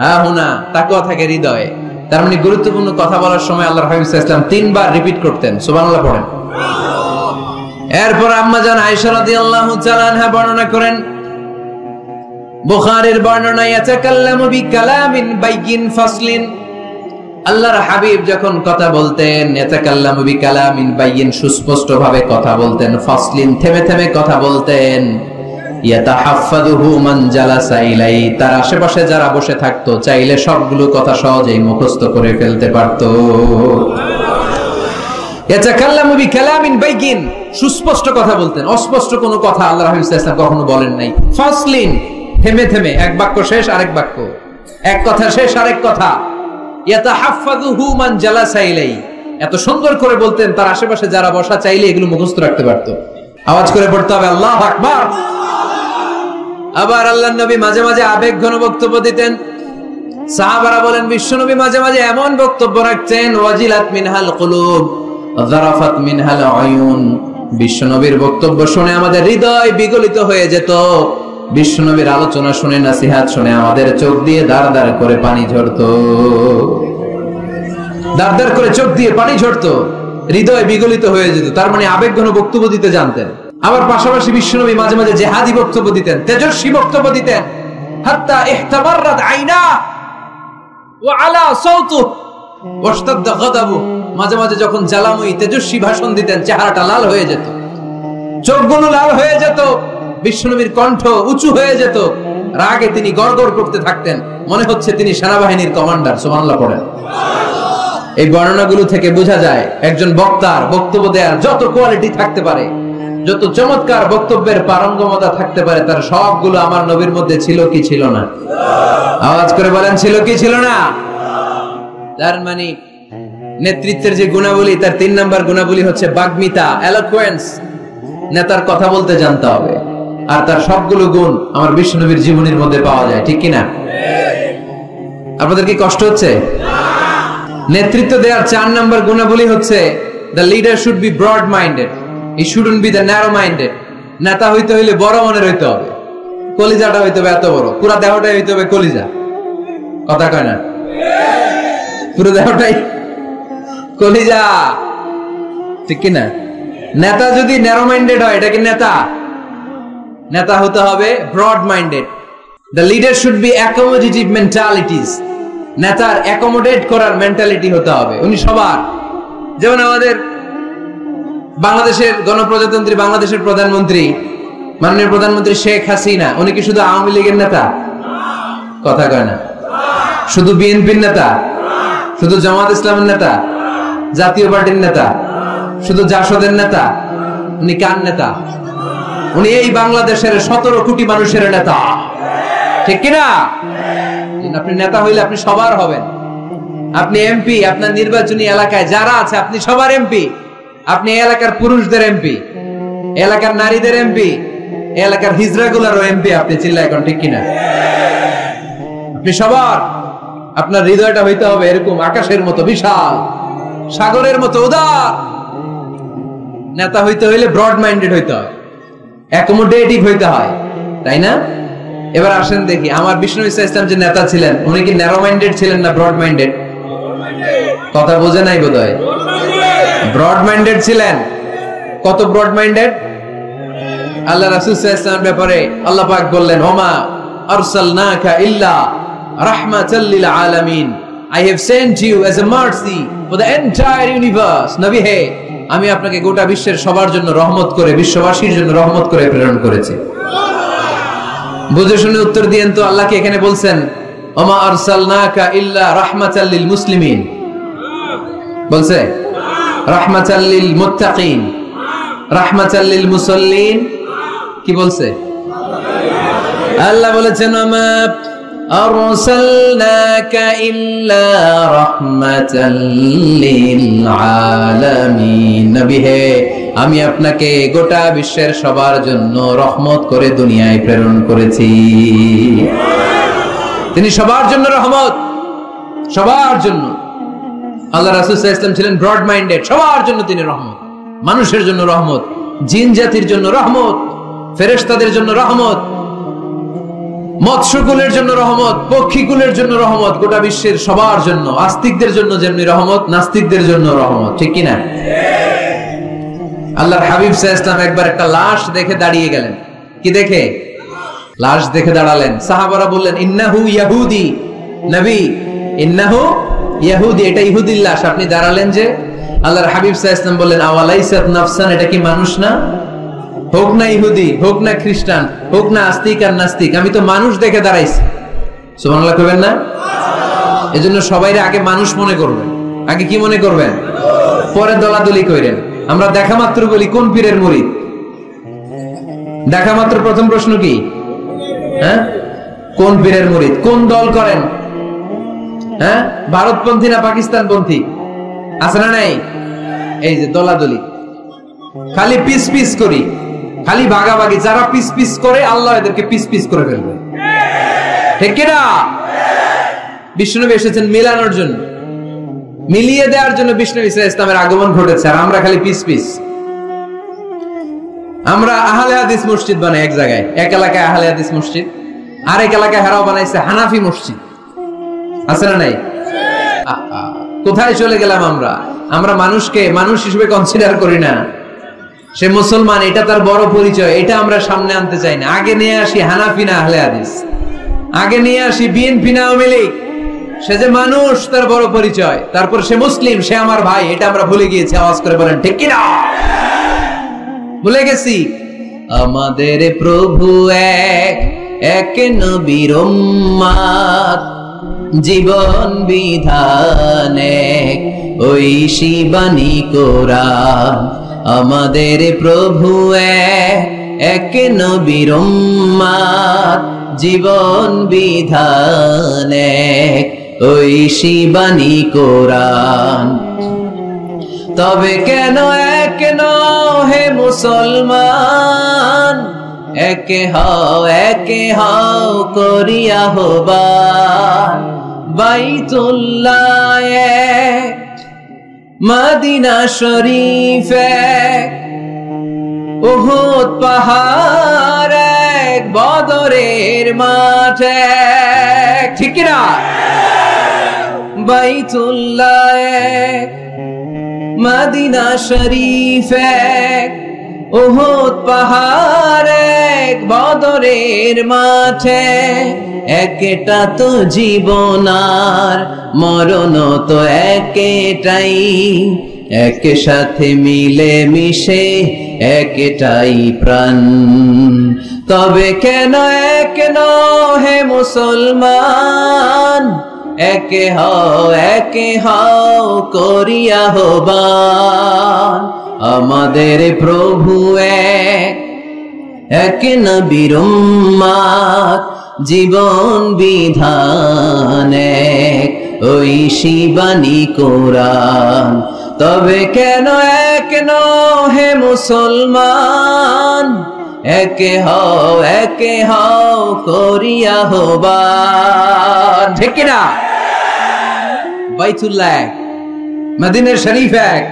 হাহুনা, তাকওয়া থাকে হৃদয়ে। তার মানে গুরুত্বপূর্ণ কথা বলার সময় আল্লাহর হাবিব সাল্লাল্লাহু আলাইহি ওয়াসাল্লাম 3 বার রিপিট করতেন, সুবহানাল্লাহ পড়েন। এরপর আম্মা জান আয়েশা রাদিয়াল্লাহু তাআলা আনহা বর্ণনা করেন, বুখারীর বর্ণনা, ইয়াতাকাল্লামু বিকালামিন বাইয়িন ফাসলিন, আল্লাহর হাবিব যখন কথা বলতেন, ইয়াতাকাল্লামু বিকালামিন বাইয়িন, সুস্পষ্ট ভাবে কথা বলতেন, ফাসলিন, থেমে থেমে কথা বলতেন, ইয়াতাহাফফাযুহু মান জালাসা ইলাই, তার আশেপাশে যারা বসে থাকতো চাইলে সবগুলো কথা সহজেই মুখস্থ করে ফেলতে পারতো। ইয়াতাকাল্লামু বিকালামিন বাইয়িন, সুস্পষ্ট কথা বলতেন, অস্পষ্ট কোনো কথা আল্লাহর হাবিব সাল্লাল্লাহু আলাইহি ওয়াসাল্লাম কখনো বলেন নাই। ফাসলিন, থেমে থেমে, এক বাক্য শেষ আরেক বাক্য, এক কথা শেষ আরেক কথা। ইয়াতাহাফফাযুহু মান জালাসা ইলাই, এত সুন্দর করে বলতেন তার আশেপাশে যারা বসা চাইলে এগুলো মুখস্থ রাখতে পারতো। আওয়াজ করে পড়তে হবে আল্লাহু আকবার। আবার আল্লাহর নবী মাঝে মাঝে আবেগ ঘন বক্তব্য দিতেন। সাহাবারা বলেন, বিশ্বনবী মাঝে মাঝে এমন বক্তব্য রাখতেন, ওয়াজিলাত মিনহাল কুলুব যারাফাত মিনহাল আয়ুন, বিশ্বনবীর বক্তব্য শুনে আমাদের হৃদয় বিগলিত হয়ে যেত, বিশ্বনবীর আলোচনা শুনে, নসিহত শুনে আমাদের চোখ দিয়ে দাঁড় দাঁড় করে পানি ঝরতো, দাঁড় দাঁড় করে চোখ দিয়ে পানি ঝরতো, হৃদয় বিগলিত হয়ে যেত। তার মানে আবেগ ঘন বক্তব্য দিতে জানতেন। আবার পাশাপাশি বিশ্বনবী মাঝে মাঝে জিহাদি বক্তব্য দিতেন, তেজস্বী বক্তব্য দিতেন, হাত্তা ইহতামাররাত আইনা ওয়া আলা সাওতুহু ওয়াশতাদ্দা গাদাবু, মাঝে মাঝে যখন জ্বালাময়ী তেজস্বী ভাষণ দিতেন চেহারাটা লাল হয়ে যেত, চোখগুলো লাল হয়ে যেত, বিশ্বনবীর কণ্ঠ উঁচু হয়ে যেত, রাগে তিনি গড়গড় করতে থাকতেন, মনে হচ্ছে তিনি সেনাবাহিনীর কমান্ডার। সুবহানাল্লাহ পড়েন। এই বর্ণনাগুলো থেকে বোঝা যায় একজন বক্তার বক্তব্য দেওয়ার যত কোয়ালিটি থাকতে পারে, যত চমৎকার বক্তব্যের পারঙ্গমতা থাকতে পারে, তার সবগুলো আমার নবীর মধ্যে ছিল কি ছিল না? আওয়াজ করে বলেন, ছিল কি ছিল না? তার মানে নেতৃত্বের যে গুণাবলী, তার 3 নাম্বার গুণাবলী হচ্ছে বাগ্মিতা, এলোকুয়েন্স। নেতার কথা বলতে জানতে হবে, আর তার সবগুলো গুণ আমার বিশ্বনবীর জীবনের মধ্যে পাওয়া যায়, ঠিক কিনা? আপনাদের কি কষ্ট হচ্ছে? নেতৃত্ব দেওয়ার 4 নাম্বার গুণাবলী হচ্ছে, the leader should be broad minded, he shouldn't be the narrow minded। নেতা হইতে হইলে বড় মনের হইতে হবে, কলিজাটা হইতে হবে এত বড়, পুরো দেহটাই হইতে হবে কলিজা। কথা কয় না? পুরো দেহটাই কলিজা, ঠিক কিনা? নেতা যদি ন্যারো মাইন্ডেড হয়, এটা কি নেতা? নেতা হতে হবে broad minded. The leader should be accommodative mentalities, নেতার অ্যাকোমোডেট করার মেন্টালিটি হতে হবে। উনি সবার, যেমন আমাদের বাংলাদেশের গণপ্রজাতন্ত্রী বাংলাদেশের প্রধানমন্ত্রী, মাননীয় প্রধানমন্ত্রী শেখ হাসিনা, উনি কি শুধু আওয়ামী লীগের নেতা? কথা কয় না। শুধু বিএনপির নেতা? শুধু জামাত ইসলামের নেতা? জাতীয় পার্টির নেতা? শুধু জাসদের নেতা? উনি কার নেতা? উনি এই বাংলাদেশের 17 কোটি মানুষের নেতা, ঠিক কিনা? আপনি নেতা হইলে আপনি সবার হবেন। আপনি এমপি, আপনার নির্বাচনী এলাকায় যারা আছে আপনি সবার এমপি। আপনি এলাকার পুরুষদের এমপি, এলাকার নারীদের এমপি, এলাকার হিজড়াগুলারও এমপি আপনি। চিল্লা এখন, ঠিক কিনা? আপনি সবার। আপনার হৃদয়টা হইতে হবে এরকম আকাশের মতো বিশাল, সাগরের মতো উদার। নেতা হইতে হইলে ব্রড মাইন্ডেড হইতে হয়, অ্যাকোমোডেটিভ হইতে হয়, তাই না? এবার আসেন দেখি, আমার বিষ্ণু ইসলাম যে নেতা ছিলেন, উনি কি ন্যারো মাইন্ডেড ছিলেন না ব্রড মাইন্ডেড? কথা বোঝে নাই বোধহয়। ব্রড মাইন্ডেড ছিলেন। কত ব্রড মাইন্ডেড? আল্লাহ রাসূল সাল্লাল্লাহু আলাইহি ওয়াসাল্লামের ব্যাপারে আল্লাহ পাক বললেন, ওমা আরসালনাকা ইল্লা রাহমাতাল লিল আলামিন, I have sent you as a mercy for the entire universe। নবী হে, আমি আপনাকে গোটা বিশ্বের সবার জন্য রহমত করে, বিশ্ববাসীর জন্য রহমত করে প্রেরণ করেছি। বুঝে শুনে উত্তর দিয়েন তো, আল্লাহকে এখানে বলছেন ওমা আরসালনাকা ইল্লা রাহমাতাল লিল মুসলিমিন, বলছে রাহমাতাল লিল মুত্তাকিন, রাহমাতাল লিল মুসাল্লিন, কি বলছে? আল্লাহ বলেছেন ওমা আরসালনাকা ইল্লা রাহমাতাল লিল আলামিন। নবী হে, আমি আপনাকে গোটা বিশ্বের সবার জন্য রহমত করে দুনিয়ায় প্রেরণ করেছি। তিনি সবার জন্য রহমত, সবার জন্য। আল্লাহ রাসূল সাল্লাল্লাহু আলাইহি ওয়াসাল্লাম ছিলেন ব্রড মাইন্ডেড, সবার জন্য তিনি রহমত, মানুষের জন্য রহমত, জিন জাতির জন্য রহমত, ফেরেশতাদের জন্য রহমত, মৎস্যকুলের জন্য রহমত, পক্ষীকুলের জন্য রহমত, গোটা বিশ্বের সবার জন্য, আস্তিকদের জন্য যেমনি রহমত, নাস্তিকদের জন্য রহমত, ঠিক কিনা? আল্লাহর হাবিব সাল্লাল্লাহু আলাইহি ওয়াসাল্লাম একবার একটা লাশ দেখে দাঁড়িয়ে গেলেন। কি দেখে? লাশ দেখে দাঁড়ালেন। সাহাবারা বললেন, ইন্নাহু ইয়াহুদি। নবী, ইন্নাহু ইয়াহুদি, এটা ইহুদির লাশ, আপনি দাঁড়ালেন যে? আল্লাহর হাবিব সাল্লাল্লাহু আলাইহি ওয়াসাল্লাম বললেন, আওয়ালাইসাত নাফসান, এটা কি মানুষ না? হোক না ইহুদি, হোক না খ্রিস্টান, হোক না আস্তিক আর নাস্তিক, আমি তো মানুষ দেখে দাঁড়াইছি। সুবহানাল্লাহ কইবেন না? এজন্য সবাইরে আগে মানুষ মনে করবেন। আগে কি মনে করবেন? পরে দলাদলি কইরেন। আমরা দেখা মাত্র বলি কোন পীরের মুরিদ? দেখা মাত্র প্রথম প্রশ্ন কি? হ্যাঁ, কোন পীরের মুরিদ? কোন দল করেন? হ্যাঁ, ভারতপন্থী না পাকিস্তানপন্থী? আছে না নাই? এই যে দলাদলি, খালি পিস পিস করি, খালি ভাগাভাগি। যারা পিস পিস করে আল্লাহ এদেরকে পিস পিস করে ফেলবে, ঠিক কিনা? বিষ্ণুনবী এসেছেন মিলানোর জন্য, মিলিয়ে দেওয়ার জন্য বিষ্ণু ইসলামের আগমন ঘটেছে, আর আমরা খালি পিস পিস। আমরা আহলে হাদিস মসজিদ বানাই এক জায়গায়, এক এলাকায় আহলে হাদিস মসজিদ, আরেক এলাকায় হারাও বানাইছে হানাফি মসজিদ। আছে না নাই? কোথায় চলে গেলাম আমরা? আমরা মানুষকে মানুষ হিসেবে কনসিডার করি না। সে মুসলমান, এটা তার বড় পরিচয়, এটা আমরা সামনে আনতে চাই না। আগে নিয়ে আসি হানাফি না আহলে হাদিস, আগে নিয়ে আসি বিএনপি না আওয়ামী লীগ। সে যে মানুষ, তার বড় পরিচয়। তারপর সে মুসলিম, সে আমার ভাই, এটা আমরা ভুলে গিয়েছি। আওয়াজ করে বলেন ঠিক কিনা? ভুলে গেছি। আমাদের প্রভু এক, এক নবীর উম্মত, জীবন বিধান এক, ওই শিবানী কোরআন। আমাদের প্রভু এক, এক নবীর উম্মত, জীবন বিধান এক, ওই শিবানী কোরআন। তবে কেন এক হে মুসলমান, একে হও করিয়া হবান। বাইতুল্লাহ এক, মদিনা শরীফ এক, উহুদ পাহাড় এক, বদরের মাঠ এক, ঠিক না? বাইতুল্লাহ এক, মদিনা শরীফ এক, উহুদ পাহাড় এক, বদরের মাঠে। একটা তো জীবন আর মরণ তো একটাই, একসাথে মিলে মিশে একটাই প্রাণ। তবে কেন এক হে মুসলমান, একে হও করিয়া হবান। আমাদের প্রভু এক, এক নবীর উম্মত, জীবন বিধান এক, ওই শিবানী কোরআন। তবে কেন এক হে মুসলমান, একে হও করিয়া হবান, ঠিক কিনা? বাইতুল্লাহ এক, মদিনা শরীফ এক,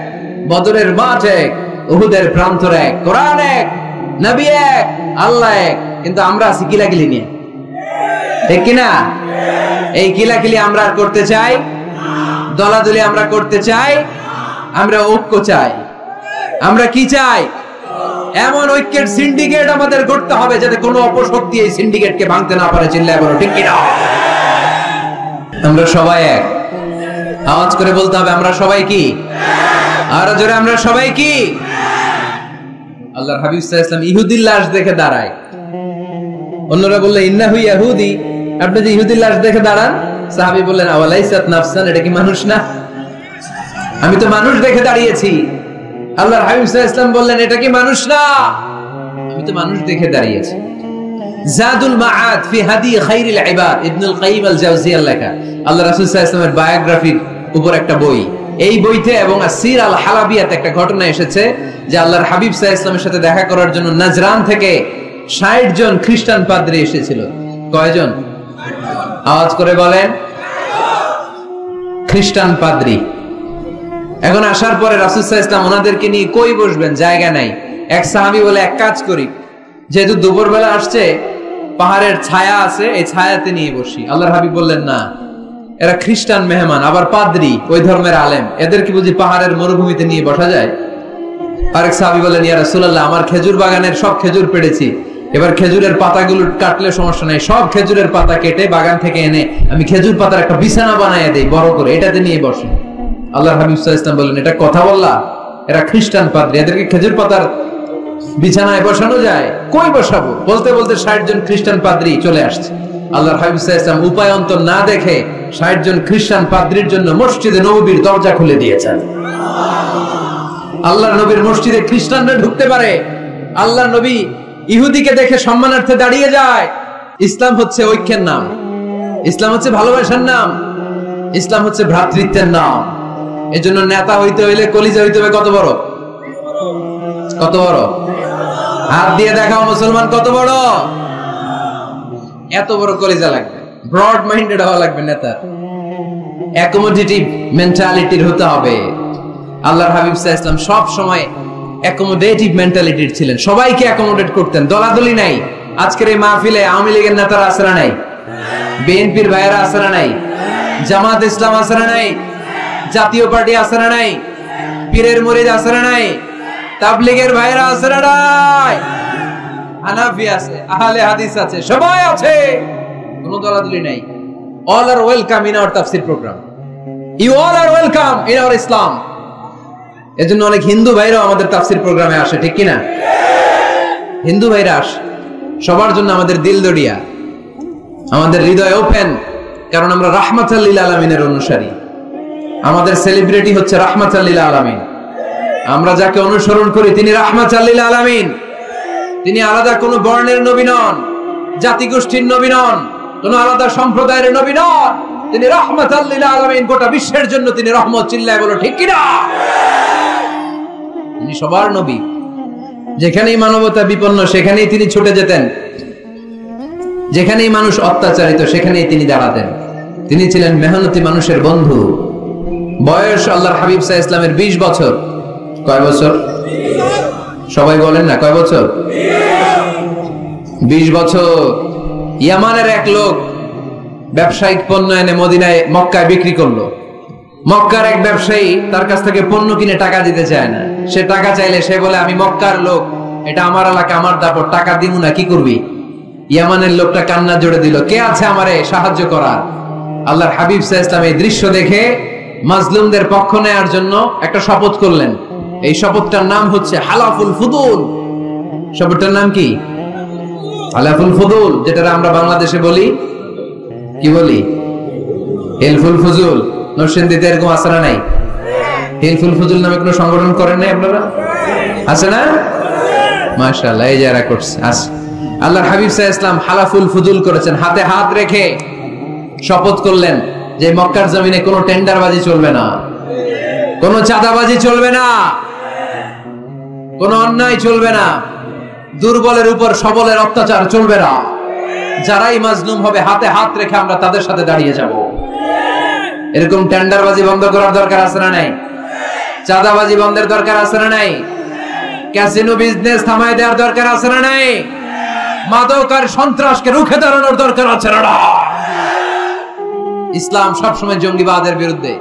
বদরের মাঠ এক, উহুদের প্রান্তর এক, কোরআন এক, নবী এক, আল্লাহ এক। কিন্তু আমরা আছি কিলাকিলি নিয়ে, ঠিক কিনা? এই কিলাকিলি আমরা করতে চাই, দলাদলি আমরা করতে চাই, আমরা ঐক্য চাই। আমরা কি চাই? এমন ঐক্যের সিন্ডিকেট আমাদের করতে হবে যাতে কোনো অপশক্তি এই সিন্ডিকেটকে ভাঙতে না পারে। চিল্লায় বলো ঠিক কিনা? আমরা সবাই এক। আওয়াজ করে বলতে হবে আমরা সবাই কি? আরো জোরে, আমরা সবাই কি? আল্লাহর হাবিব সাল্লাল্লাহু আলাইহি ওয়াসাল্লাম ইহুদির লাশ দেখে দাঁড়ায়। অন্যরা বলল ইন্নাহু ইয়াহুদি, আপনি যে ইহুদির লাশ দেখে দাঁড়ান। সাহাবী বললেন আওয়ালাইসাত নাফসান, এটা কি মানুষ না? আমি তো মানুষ দেখে দাঁড়িয়েছি। আল্লাহর হাবিব সাল্লাল্লাহু আলাইহি ওয়াসাল্লাম বললেন এটা কি মানুষ না? আমি তো মানুষ দেখে দাঁড়িয়েছি। জাদুল মাআদ ফি হাদি খায়রিল ইবাদ, ইবনুল কাইয়িম আল জাওজিয়ার লেখা আল্লাহ রাসূল সাল্লাল্লাহু আলাইহি ওয়াসাল্লামের বায়োগ্রাফির উপর একটা বই। এই বইতে এবং আসির আল হালাবিয়াতে একটা ঘটনা এসেছে যে আল্লাহর হাবিব সাল্লাল্লাহু আলাইহি ওয়াসাল্লামের সাথে দেখা করার জন্য নাজরান থেকে 60 জন খ্রিস্টান পাদ্রী এসেছিল। কয়জন? আওয়াজ করে বলেন। খ্রিস্টান পাদ্রী। এখন আসার পরে রাসূল সাল্লাল্লাহু আলাইহি ওয়াসাল্লাম ওনাদেরকে নিয়ে কই বসবেন, জায়গা নাই। এক সাহাবী বলে এক কাজ করি, যেহেতু দুপুরবেলা আসছে, পাহাড়ের ছায়া আছে, এই ছায়াতে নিয়ে বসি। আল্লাহর হাবিব বললেন না, এরা খ্রিস্টান মেহমান, আবার পাদ্রী, ওই ধর্মের আলেম, এদের কি বুঝি পাহাড়ের মরুভূমিতে নিয়ে বসা যায়? আরেক সাহাবী বললেন, ইয়া রাসূলুল্লাহ, আমার খেজুর বাগানের সব খেজুর পেড়েছি, এবার খেজুরের পাতাগুলো কাটলে সমস্যা নাই, সব খেজুরের পাতা কেটে বাগান থেকে এনে আমি খেজুর পাতার একটা বিছানা বানায় দেই বড় করে, এটাতে নিয়ে বসে। আল্লাহর হাবিব সাল্লাল্লাহু আলাইহি ওয়াসাল্লাম বললেন, এটা কথা বললা? এরা খ্রিস্টান পাদ্রী, এদেরকে খেজুর পাতার বিছানায় বসানো যায়? কই বসাবো? বলতে বলতে 60 জন খ্রিস্টান পাদ্রী চলে আসছে। আল্লাহর হাবিব সাল্লাল্লাহু আলাইহি ওয়াসাল্লাম উপায় অন্তর না দেখে 60 জন খ্রিস্টান পাদ্রীর জন্য মসজিদে নববীর দরজা খুলে দিয়েছেন। আল্লাহর নবীর মসজিদে খ্রিস্টানরা ঢুকতে পারে। আল্লাহর নবী ইহুদিকে দেখে সম্মানার্থে দাঁড়িয়ে যায়। ইসলাম হচ্ছে ঐক্যের নাম, ইসলাম হচ্ছে ভালোবাসার নাম, ইসলাম হচ্ছে ভ্রাতৃত্বের নাম। এজন্য নেতা হইতে হইলে কলিজা হইতে হবে কত বড়? কত বড়? হাত দিয়ে দেখাও মুসলমান কত বড়? এত বড় কলিজা লাগবে, ব্রড মাইন্ডেড হওয়া লাগবে নেতা, অ্যাকোমোডেটিভ মেন্টালিটির হতে হবে। আল্লাহর হাবিব সাল্লাল্লাহু আলাইহি ওয়াসাল্লাম সব সময় অ্যাকোমোডেটিভ মেন্টালিটির ছিলেন, সবাইকে অ্যাকোমোডেট করতেন, দলাদলি নাই। আজকের এই মাহফিলে আওয়ামী লীগের নেতারা আছে না নাই? বিএনপির ভাইয়েরা আছে না নাই? জামাত ইসলাম আছে না নাই? জাতীয় পার্টি আছে না নাই? পীরের মুরিদ আছে না নাই? তাবলীগের ভাইয়েরা আছে না নাই? হানাফি আছে, আহলে হাদিস আছে, সবাই আছে, কোনো দলাদলি নাই। All are welcome in our tafsir program. You all are welcome in our Islam. এজন্য অনেক হিন্দু ভাইরাও আমাদের তাফসির প্রোগ্রামে আসে, ঠিক কিনা? হিন্দু ভাইরা আসে, সবার জন্য আমাদের দিল দরিয়া, আমাদের হৃদয় ওপেন, কারণ আমরা রাহমাতাল লিল আলামিনের অনুসারী। আমাদের সেলিব্রিটি হচ্ছে রাহমাতাল লিল আলামিন। আমরা যাকে অনুসরণ করি তিনি রাহমাতাল লিল আলামিন। তিনি আলাদা কোনো বর্ণের নবী নন, জাতিগোষ্ঠীর নবী নন, কোনো আলাদা সম্প্রদায়ের নবী নন। তিনি রাহমাতাল লিল আলামিন, গোটা বিশ্বের জন্য তিনি রহমত। চিল্লায় বলো ঠিক কিনা? তিনি সবার নবী। যেখানেই মানবতা বিপন্ন সেখানেই তিনি ছুটে যেতেন, যেখানেই মানুষ অত্যাচারিত সেখানেই তিনি দাঁড়াতেন। তিনি ছিলেন মেহনতি মানুষের বন্ধু। বয়স আল্লাহর হাবিব সাল্লাল্লাহু আলাইহি ওয়াসাল্লামের 20 বছর। কয় বছর? সবাই বলেন না, কয় বছর? 20 বছর। ইয়ামানের এক লোক ব্যবসায়িক পণ্য এনে মদিনায় মক্কায় বিক্রি করলো। মক্কার এক ব্যবসায়ী তার কাছ থেকে পণ্য কিনে টাকা দিতে চায় না। সে টাকা চাইলে সে বলে, আমি মক্কার লোক, এটা আমার এলাকা, আমার দাপট, টাকা দিব না, কি করবি? ইয়ামানের লোকটা কান্না জোড়ে দিল, কে আছে আমারে সাহায্য করার? আল্লাহর হাবিব সাল্লাল্লাহু আলাইহি ওয়াসাল্লাম এই দৃশ্য দেখে মাজলুমদের পক্ষ নেয়ার জন্য একটা শপথ করলেন। এই শপথটার নাম হচ্ছে হালাফুল ফুদুল। শপথটার নাম কি? হালাফুল ফুদুল, যেটা আমরা বাংলাদেশে বলি, কি বলি? হিলফুল ফুজুল। নরসিংদীতে এরকম আছে না নাই? হিলফুল ফুজুল নামে কোনো সংগঠন করেন নাই আপনারা? আছে না? মাশাআল্লাহ, এই যারা করছে আছে। আল্লাহর হাবিব সাল্লাল্লাহু আলাইহি ওয়াসাল্লাম হালাফুল ফুজুল করেছেন, হাতে হাত রেখে শপথ করলেন যে মক্কার জমিনে কোনো টেন্ডারবাজি চলবে না, কোনো চাঁদাবাজি চলবে না, কোনো অন্যায় চলবে না, দুর্বলের উপর সবলের অত্যাচার চলবে না। যারাই মাজলুম হবে হাতে হাত রেখে আমরা তাদের সাথে দাঁড়িয়ে যাব। এরকম টেন্ডারবাজি বন্ধ করার দরকার আছে না নাই? চাঁদাবাজি বন্ধের দরকার আছে না নাই? ক্যাসিনো বিজনেস থামায় দেওয়ার দরকার আছে না নাই? মাদক আর সন্ত্রাসকে রুখে দাঁড়ানোর দরকার আছে না? ইসলাম সবসময় জঙ্গিবাদের বিরুদ্ধে,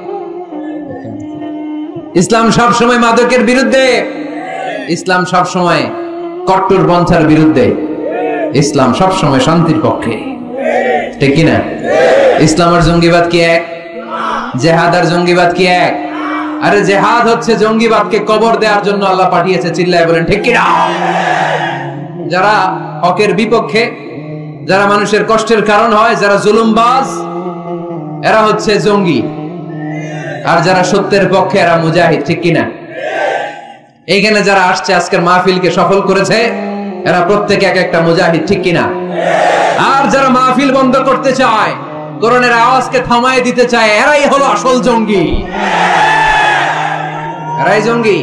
ইসলাম সবসময় মাদকের বিরুদ্ধে, ইসলাম সবসময় কট্টরপন্থার বিরুদ্ধে, ইসলাম সবসময় শান্তির পক্ষে, ঠিক কিনা? ইসলাম আর জঙ্গিবাদ কি এক? জেহাদ আর জঙ্গিবাদ কি এক? আরে জেহাদ হচ্ছে জঙ্গিবাদকে কবর দেওয়ার জন্য আল্লাহ পাঠিয়েছে। চিল্লায় বলেন ঠিক কিনা? যারা হকের বিপক্ষে, যারা মানুষের কষ্টের কারণ হয়, যারা জুলুমবাজ, এরা হচ্ছে জঙ্গি। আর যারা সত্যের পক্ষে এরা মুজাহিদ, ঠিক কিনা? এইখানে যারা আসছে আজকের মাহফিলকে সফল করেছে, এরা প্রত্যেকে এক একটা মুজাহিদ, ঠিক কিনা? আর যারা মাহফিল বন্ধ করতে চায়, কোরআনের আওয়াজকে থামায় দিতে চায়, এরাই হলো আসল জঙ্গি। এরাই জঙ্গি।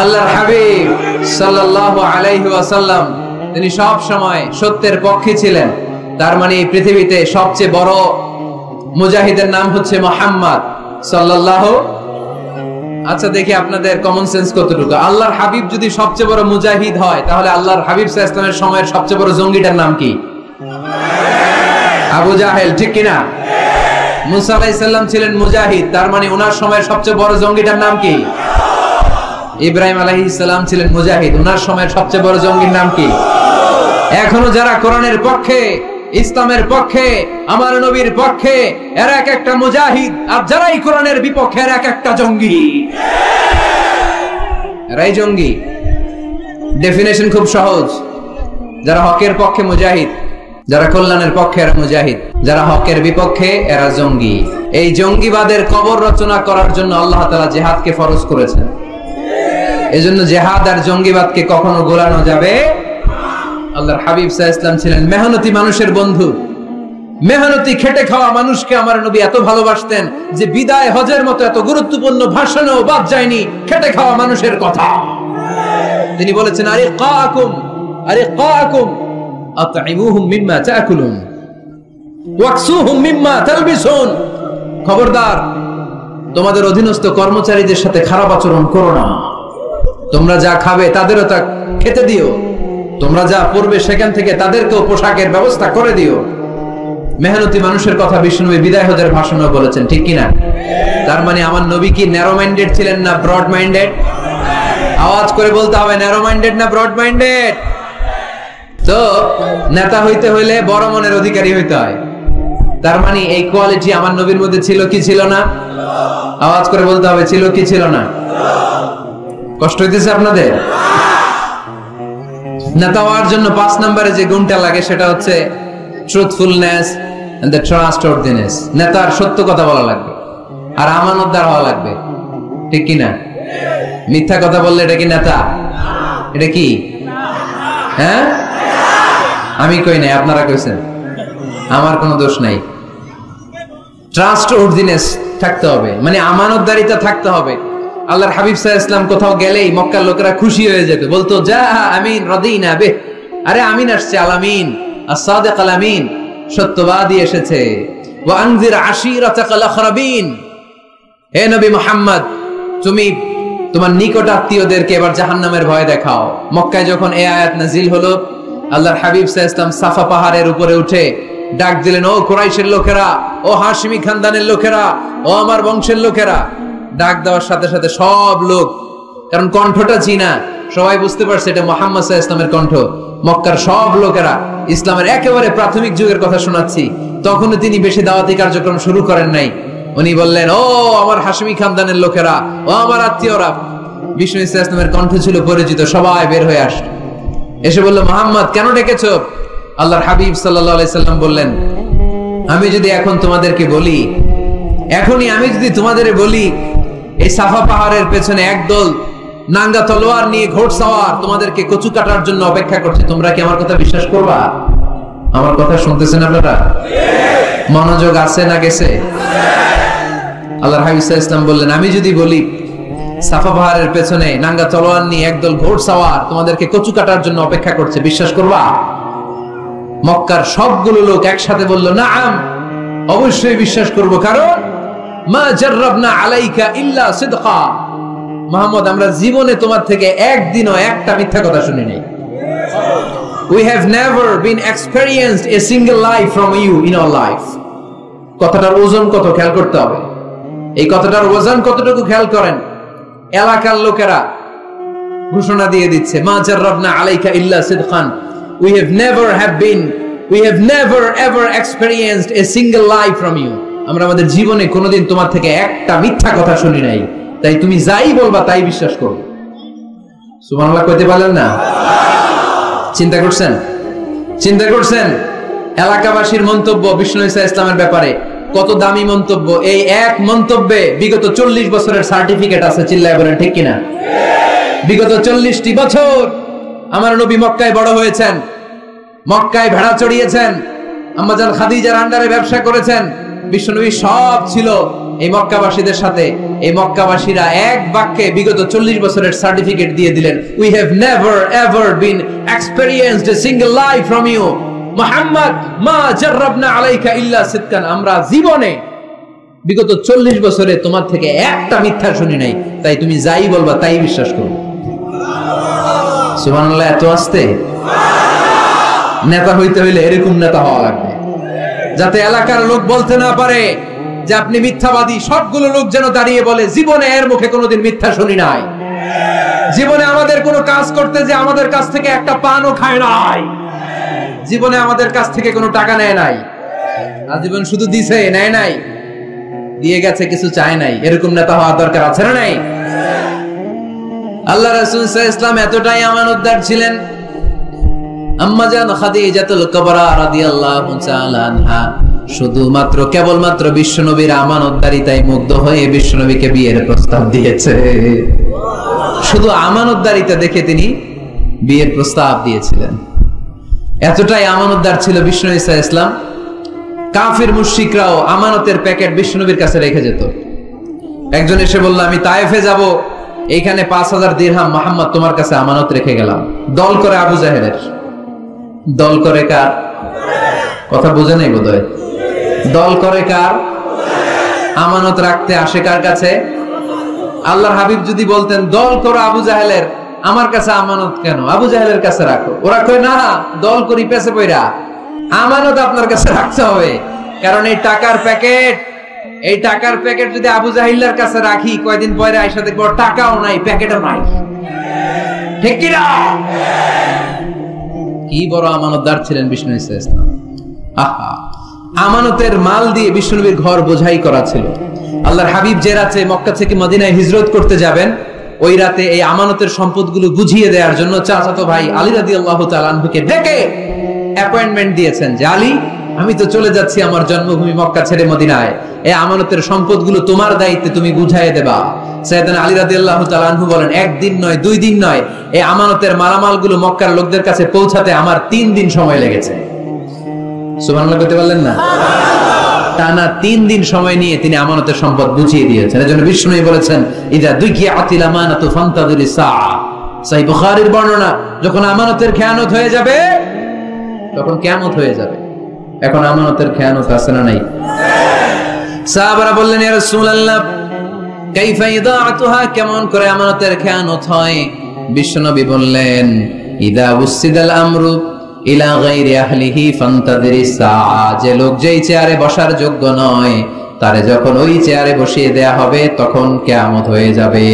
আল্লাহর হাবিব সাল্লাল্লাহু আলাইহি ওয়াসাল্লাম তিনি সব সময় সত্যের পক্ষে ছিলেন। তার মানে এই পৃথিবীতে সবচেয়ে বড় মুজাহিদের নাম হচ্ছে মুহাম্মদ সাল্লাল্লাহু আচ্ছা দেখি আপনাদের কমন সেন্স কতটুকু। আল্লাহর হাবিব যদি সবচেয়ে বড় মুজাহিদ হয়, তাহলে আল্লাহর হাবিব সাল্লাল্লাহু আলাইহি ওয়াসাল্লামের সময়ের সবচেয়ে বড় জঙ্গিটার নাম কি? আবু জাহেল, ঠিক কিনা? মুসা আলাইহিস সালাম ছিলেন মুজাহিদ, তার মানে ওনার সময়ের সবচেয়ে বড় জঙ্গিটার নাম কি? ইব্রাহিম আলাইহিস সালাম ছিলেন মুজাহিদ, ওনার সময়ের সবচেয়ে বড় জঙ্গির নাম কি? এখনো যারা কোরআনের পক্ষে, ইসলামের পক্ষে, আমার নবীর পক্ষে, এরা এক একটা মুজাহিদ, আর যারা এই কোরআনের বিপক্ষে এরা এক একটা জঙ্গি। এরাই জঙ্গি। ডেফিনেশন খুব সহজ। যারা হকের পক্ষে মুজাহিদ, যারা কল্যাণের পক্ষে এরা মুজাহিদ, যারা হকের বিপক্ষে এরা জঙ্গি। এই জঙ্গিবাদের কবর রচনা করার জন্য আল্লাহ তাআলা জিহাদকে ফরজ করেছেন। এজন্য জিহাদ আর জঙ্গিবাদকে কখনো গোলানো যাবে। আল্লাহর হাবিব সাল্লাল্লাহু আলাইহি ওয়াসাল্লাম ছিলেন মেহনতি মানুষের বন্ধু। মেহনতি খেটে খাওয়া মানুষকে আমার নবী এত ভালোবাসতেন যে বিদায় হজের মতো এত গুরুত্বপূর্ণ ভাষণেও বাদ যায়নি খেটে খাওয়া মানুষের কথা। তিনি বলেছেন, আরে কাকুম আতঈমুহুম মিম্মা তাকুলুন ওয়াকসুহুম মিম্মা তালবিসুন। খবরদার, তোমাদের অধীনস্থ কর্মচারীদের সাথে খারাপ আচরণ করো না। তোমরা যা খাবে তাদেরও তা খেতে দিও, তোমরা যা পড়বে সেখান থেকে তাদেরকেও পোশাকের ব্যবস্থা করে দিও। মেহনতি মানুষের কথা বিষ্ণুনবী বিদায় হজের ভাষণও বলেছেন, ঠিক কিনা? তার মানে আমার নবী কি ন্যারো মাইন্ডেড ছিলেন না ব্রড মাইন্ডেড? আওয়াজ করে বলতে হবে, ন্যারো মাইন্ডেড না ব্রড মাইন্ডেড? তো নেতা হইতে হইলে বড় মনের অধিকারী হইতে হয়। তার মানে এই কোয়ালিটি আমার নবীর মধ্যে ছিল কি ছিল না? আওয়াজ করে বলতে হবে, ছিল কি ছিল না? কষ্ট হইতেছে আপনাদের? নেতা হওয়ার জন্য 5 নম্বরে যে গুণটা লাগে সেটা হচ্ছে ট্রুথফুলনেস এন্ড দ্য ট্রাস্টওয়ার্দিনেস। নেতার সত্য কথা বলা লাগবে আর আমানতদার হওয়া লাগবে, ঠিক কি না? মিথ্যা কথা বললে এটা কি নেতা? এটা কি? হ্যাঁ, আমি কই নাই, আপনারা কইছেন, আমার কোনো দোষ নাই। ট্রাস্টওয়ার্দিনেস থাকতে হবে, মানে আমানতদারিতা থাকতে হবে। আল্লাহর হাবিব সাল্লাল্লাহু আলাইহি ওয়াসাল্লাম কোথাও গেলেই মক্কার লোকেরা খুশি হয়ে যেত, বলতো যা আমিন রাদিনা বে, আরে আমিন আসছে, আলামিন as-সাদিক আল-আমিন, সত্যবাদী এসেছে। ওয়া আনজির আশীরাতাকাল আখরাবিন, হে নবী মুহাম্মদ, তুমি তোমার নিকট আত্মীয়দেরকে এবার জাহান্নামের ভয় দেখাও। মক্কায় যখন এই আয়াত নাজিল হলো, আল্লাহর হাবিব সাল্লাল্লাহু আলাইহি ওয়াসাল্লাম সাফা পাহাড়ের উপরে উঠে ডাক দিলেন, ও কুরাইশের লোকেরা, ও হাশিমি খানদানের লোকেরা, ও আমার বংশের লোকেরা। ডাক দেওয়ার সাথে সাথে সব লোক, কারণ কণ্ঠটা চিনা, সবাই বুঝতে পারছে এটা মুহাম্মদ সাল্লাল্লাহু আলাইহি ওয়াসাল্লামের কণ্ঠ। মক্কার সব লোকেরা, ইসলামের একেবারে প্রাথমিক যুগের কথা শোনাচ্ছি, তখনও তিনি বেশি দাওয়াতি কার্যক্রম শুরু করেন নাই। উনি বললেন, ও আমার হাশিমি খানদানের লোকেরা, ও আমার আত্মীয়রা। বিষ্ণু সাল্লাল্লাহু আলাইহি ওয়াসাল্লামের কণ্ঠ ছিল পরিচিত, সবাই বের হয়ে আসে, এসে বলল, মুহাম্মদ কেন ডেকেছো? আল্লাহর হাবিব সাল্লাল্লাহু আলাইহি সাল্লাম বললেন, আমি যদি এখন তোমাদেরকে বলি, এখনই আমি যদি তোমাদের বলি এই সাফা পাহাড়ের পেছনে একদল নাঙ্গা তলোয়ার নিয়ে ঘোড়সওয়ার তোমাদেরকে কচু কাটার জন্য অপেক্ষা করছে, তোমরা কি আমার কথা বিশ্বাস করবা? আমার কথা শুনতেছেন আপনারা? মনোযোগ আছে না গেছে? আল্লাহর হাবিব সাল্লাল্লাহু আলাইহি ওয়াসাল্লাম বললেন, আমি যদি বলি সাফা পাহাড়ের পেছনে নাঙ্গা তলোয়ার নিয়ে একদল ঘোড়সওয়ার তোমাদেরকে কচু কাটার জন্য অপেক্ষা করছে, বিশ্বাস করবা? মক্কার সবগুলো লোক একসাথে বলল, নাআম, অবশ্যই বিশ্বাস করব, কারণ মা জাররাবনা আলাইকা ইল্লা সিদকা, মুহাম্মদ আমরা জীবনে তোমার থেকে একদিনও একটা মিথ্যা কথা শুনি নাই। We have never been experienced a single lie from you in our life. কথাটার ওজন কত খেয়াল করতে হবে। এই কথাটার ওজন কতটুকু খেয়াল করেন। এলাকার লোকেরা ঘোষণা দিয়ে দিচ্ছে, মা জাররাবনা আলাইকা ইল্লা সিদকান, we have never ever experienced a single lie from you. আমরা আমাদের জীবনে কোনোদিন তোমার থেকে একটা মিথ্যা কথা শুনি নাই, তাই তুমি যাই বলবা তাই বিশ্বাস করো। সুবহানাল্লাহ কইতে পারলেন না? চিন্তা করছেন? চিন্তা করছেন এলাকাবাসীর মন্তব্য বিষ্ণু ঈসা ইসলামের ব্যাপারে কত দামি মন্তব্য। এই এক মন্তব্যে বিগত 40 বছরের সার্টিফিকেট আছে, চিল্লায় বলেন ঠিক কিনা? বিগত 40টি বছর আমার নবী মক্কায় বড় হয়েছেন, মক্কায় ভেড়া চড়িয়েছেন, আম্মা জান খাদিজার আন্ডারে ব্যবসা করেছেন। বিশ্বনবী সব ছিল এই মক্কাবাসীদের সাথে। এই মক্কাবাসীরা এক বাক্যে বিগত 40 বছরের সার্টিফিকেট দিয়ে দিলেন, we have never ever been experienced a single lie from you Muhammad, মা জাররাবনা আলাইকা ইল্লা সিদকান, আমরা জীবনে বিগত 40 বছরে তোমার থেকে একটা মিথ্যা শুনি নাই, তাই তুমি যাই বলবা তাই বিশ্বাস করো। সুবহানাল্লাহ। এত আস্তে। নেতা হইতে হইলে এরকম নেতা হওয়া লাগবে, যাতে এলাকার লোক বলতে না পারে যে আপনি মিথ্যাবাদী। সবগুলো লোক যেন দাঁড়িয়ে বলে, জীবনে এর মুখে কোনোদিন মিথ্যা শুনি নাই, জীবনে আমাদের কোনো কাজ করতে যে আমাদের কাছ থেকে একটা পানও খায় নাই, জীবনে আমাদের কাছ থেকে কোনো টাকা নেয় নাই, আজীবন শুধু দিছে, নেয় নাই, দিয়ে গেছে, কিছু চায় নাই। এরকম নেতা হওয়া দরকার আছে না নাই? আল্লাহ রাসূল সাল্লাল্লাহু আলাইহি ওয়াসাল্লাম এতটাই আমানতদার ছিলেন, আম্মা জান খাদিজাতুল কুবরা রাদিয়াল্লাহু তাআলা আনহা শুধুমাত্র কেবলমাত্র বিশ্বনবীর আমানতদারিতায় মুগ্ধ হয়ে বিশ্বনবীকে বিয়ের প্রস্তাব দিয়েছে। শুধু আমানতদারিতা দেখে তিনি বিয়ের প্রস্তাব দিয়েছিলেন। এতটাই আমানতদার ছিল বিশ্বনবী সাল্লাল্লাহু আলাইহি ওয়াসাল্লাম। কাফির মুশরিকরাও আমানতের প্যাকেট বিশ্বনবীর কাছে রেখে যেত। একজন এসে বলল, আমি তায়েফে যাব, এইখানে 5000 দিরহাম মুহাম্মদ তোমার কাছে আমানত রেখে গেলাম। দল করে আবু জাহেলের। দল করে কার? কথা বুঝে নেই বোধহয়। দল করে কার? আমানত রাখতে আসে কার কাছে? আল্লাহর হাবিব যদি বলতেন দল করো আবু জাহেলের, আমার কাছে আমানত কেন, আবু জাহেলের কাছে রাখো, ওরা কয় না, দল করি পেছে পয়রা, আমানত আপনার কাছে রাখতে হবে। কারণ এই টাকার প্যাকেট যদি আবু জাহিল্লার কাছে রাখি, কয়দিন পরে আইসা দেখবো টাকাও নাই, প্যাকেটও নাই। ঠিক কি না? কি বড় আমানতদার ছিলেন বিষ্ণু ইসলাম। আহা, আমানতের মাল দিয়ে বিষ্ণুনবীর ঘর বোঝাই করা ছিল। আল্লাহর হাবিব যে রাতে মক্কা থেকে মদিনায় হিজরত করতে যাবেন, ওই রাতে এই আমানতের সম্পদগুলো বুঝিয়ে দেওয়ার জন্য চাচাতো ভাই আলী রাদিয়াল্লাহু তাআলা আনহুকে ডেকে অ্যাপয়েন্টমেন্ট দিয়েছেন যে, আলী, আমি তো চলে যাচ্ছি আমার জন্মভূমি মক্কা ছেড়ে মদিনায়, এই আমানতের সম্পদগুলো তোমার দায়িত্বে, তুমি বুঝাইয়ে দেবা। সাইয়েদনা আলী রাদিয়াল্লাহু তাআলা আনহু বলেন, একদিন নয়, 2 দিন নয়, এই আমানতের মালামালগুলো মক্কার লোকদের কাছে পৌঁছাতে আমার 3 দিন সময় লেগেছে। সুবহানাল্লাহ বলতে পারলেন না? টানা 3 দিন সময় নিয়ে তিনি আমানতের সম্পদ বুঝিয়ে দিয়েছেন। এজন্য বিষ্ণু বলেছেন, ইদা দুকিয়াতিল আমানাতু ফান্তাযিরিস সাআ। সহিহ বুখারীর বর্ণনা, যখন আমানতের খেয়ানত হয়ে যাবে তখন কিয়ামত হয়ে যাবে। এখন আমানতের খেয়ানত আছে না নাই? সাহাবারা বললেন, ইয়া রাসূলুল্লাহ, কাইফা ইদাআতুহা, কেমন করে আমানতের খেয়ানত হয়? বিশ্বনবী বললেন, ইদা উসিদাল আমরু ইলা গায়রি আহলিহি ফান্তাযিরিস সাআ। যে লোক যেই চেয়ারে বসার যোগ্য নয়, তারে যখন ওই চেয়ারে বসিয়ে দেয়া হবে তখন কিয়ামত হয়ে যাবে।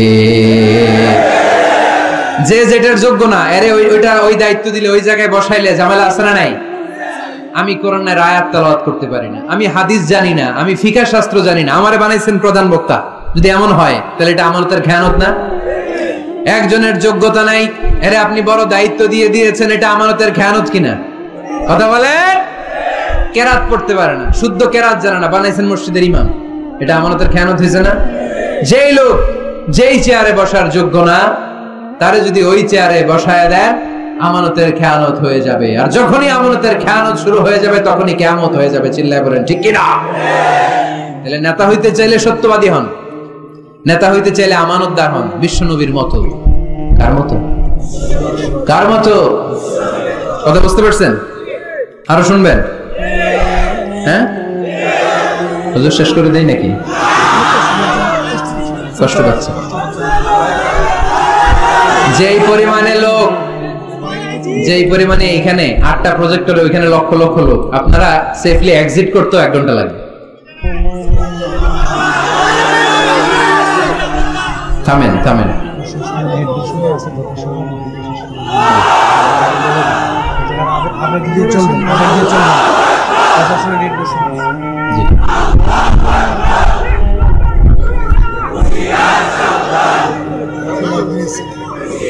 যে যেটার যোগ্য না, আরে ওই দায়িত্ব দিলে, ওই জায়গায় বসাইলে ঝামেলা আছে না নাই? আমি কোরআনের আয়াত তেলাওয়াত করতে পারি না, আমি হাদিস জানি না, আমি ফিকহ শাস্ত্র জানি না, আমারে বানাইছেন প্রধান বক্তা, যদি এমন হয় তাহলে এটা আমানতের খেয়ানত না? একজনের যোগ্যতা নাই, আরে আপনি বড় দায়িত্ব দিয়ে দিয়েছেন, এটা আমানতের খেয়ানত কিনা? কথা বলে। কেরাত পড়তে পারে না, শুদ্ধ কেরাত জানে না, বানাইছেন মসজিদের ইমাম, এটা আমানতের খেয়ানত হয়েছে না? যেই লোক যেই চেয়ারে বসার যোগ্য না, তারে যদি ওই চেয়ারে বসায় দেন, আমানতের খেয়ানত হয়ে যাবে। আর যখনই আমানতের খেয়ানত শুরু হয়ে যাবে তখনই কিয়ামত হয়ে যাবে। চিল্লায় বলেন ঠিক কি না? তাহলে নেতা হইতে চাইলে সত্যবাদী হন, নেতা হইতে চাইলে আমানতদার হন, বিশ্বনবীর মতো। কার মতো? কার মতো? কথা বুঝতে পারছেন? আরো শুনবেন? হ্যাঁ, হুজুর শেষ করে দেই নাকি? কষ্ট পাচ্ছে। যেই পরিমাণে লোক, যেই পরিমাণে এখানে 8টা প্রজেক্টরে, ওইখানে লক্ষ লক্ষ লোক, আপনারা সেফলি এক্সিট করতে 1 ঘন্টা লাগবে। থামেন থামেন।